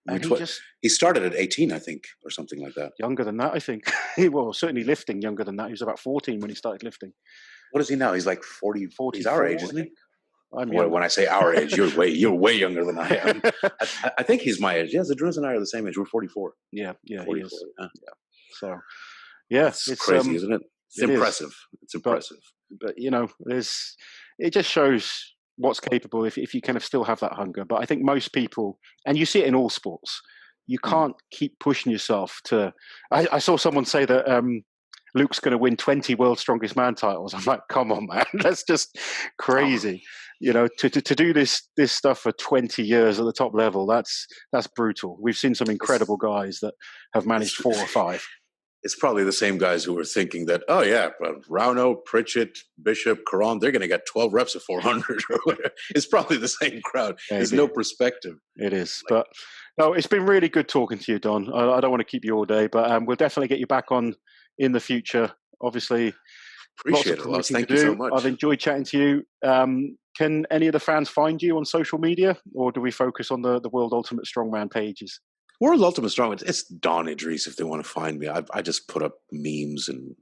And he started at 18, I think, or something like that. Younger than that, I think. Well, certainly lifting younger than that. He was about 14 when he started lifting. What is he now? He's like 40. He's our age, isn't he? When I say our age, you're way younger than I am. I think he's my age. Yeah, Idrees and I are the same age. We're 44. Yeah, 44, he is. Yeah. So, it's crazy, isn't it? It's impressive. It's impressive. But it just shows what's capable if you kind of still have that hunger. But I think most people, and you see it in all sports, you can't keep pushing yourself to. I saw someone say that Luke's going to win 20 World's Strongest Man titles. I'm like, come on, man, that's just crazy. To do this stuff for 20 years at the top level, that's brutal. We've seen some incredible guys that have managed 4 or 5. it's probably the same guys who were thinking that, oh yeah, Rauno, Pritchett, Bishop, Caron, they're going to get 12 reps of 400 or whatever. It's probably the same crowd. Maybe. There's no perspective. It is. But no, it's been really good talking to you, Don. I don't want to keep you all day, but we'll definitely get you back on in the future. Obviously, appreciate it, Lots. Thank you so much. I've enjoyed chatting to you. Can any of the fans find you on social media, or do we focus on the World Ultimate Strongman pages? World Ultimate Strongman, it's Don Idrees if they want to find me. I just put up memes and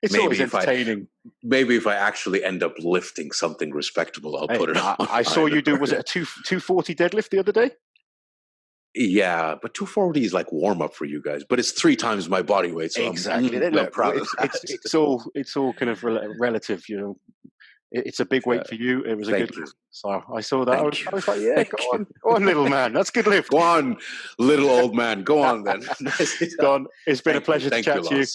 it's always entertaining. Maybe if I actually end up lifting something respectable, I'll put it on. I saw you do, was it a 240 deadlift the other day? Yeah, but 240 is like warm up for you guys, but it's 3 times my body weight. So exactly. I'm proud of that. It's all kind of relative, you know. It's a big weight for you. It was a good lift. So I saw that. I was like, yeah, go on, little man. That's a good lift. Go on, little old man. Go on then. Don, it's been a pleasure to chat to you.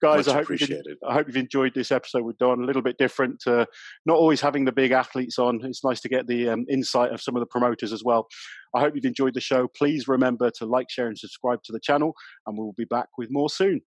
Guys, I hope you've enjoyed this episode with Don. A little bit different. Not always having the big athletes on. It's nice to get the insight of some of the promoters as well. I hope you've enjoyed the show. Please remember to like, share, and subscribe to the channel, and we'll be back with more soon.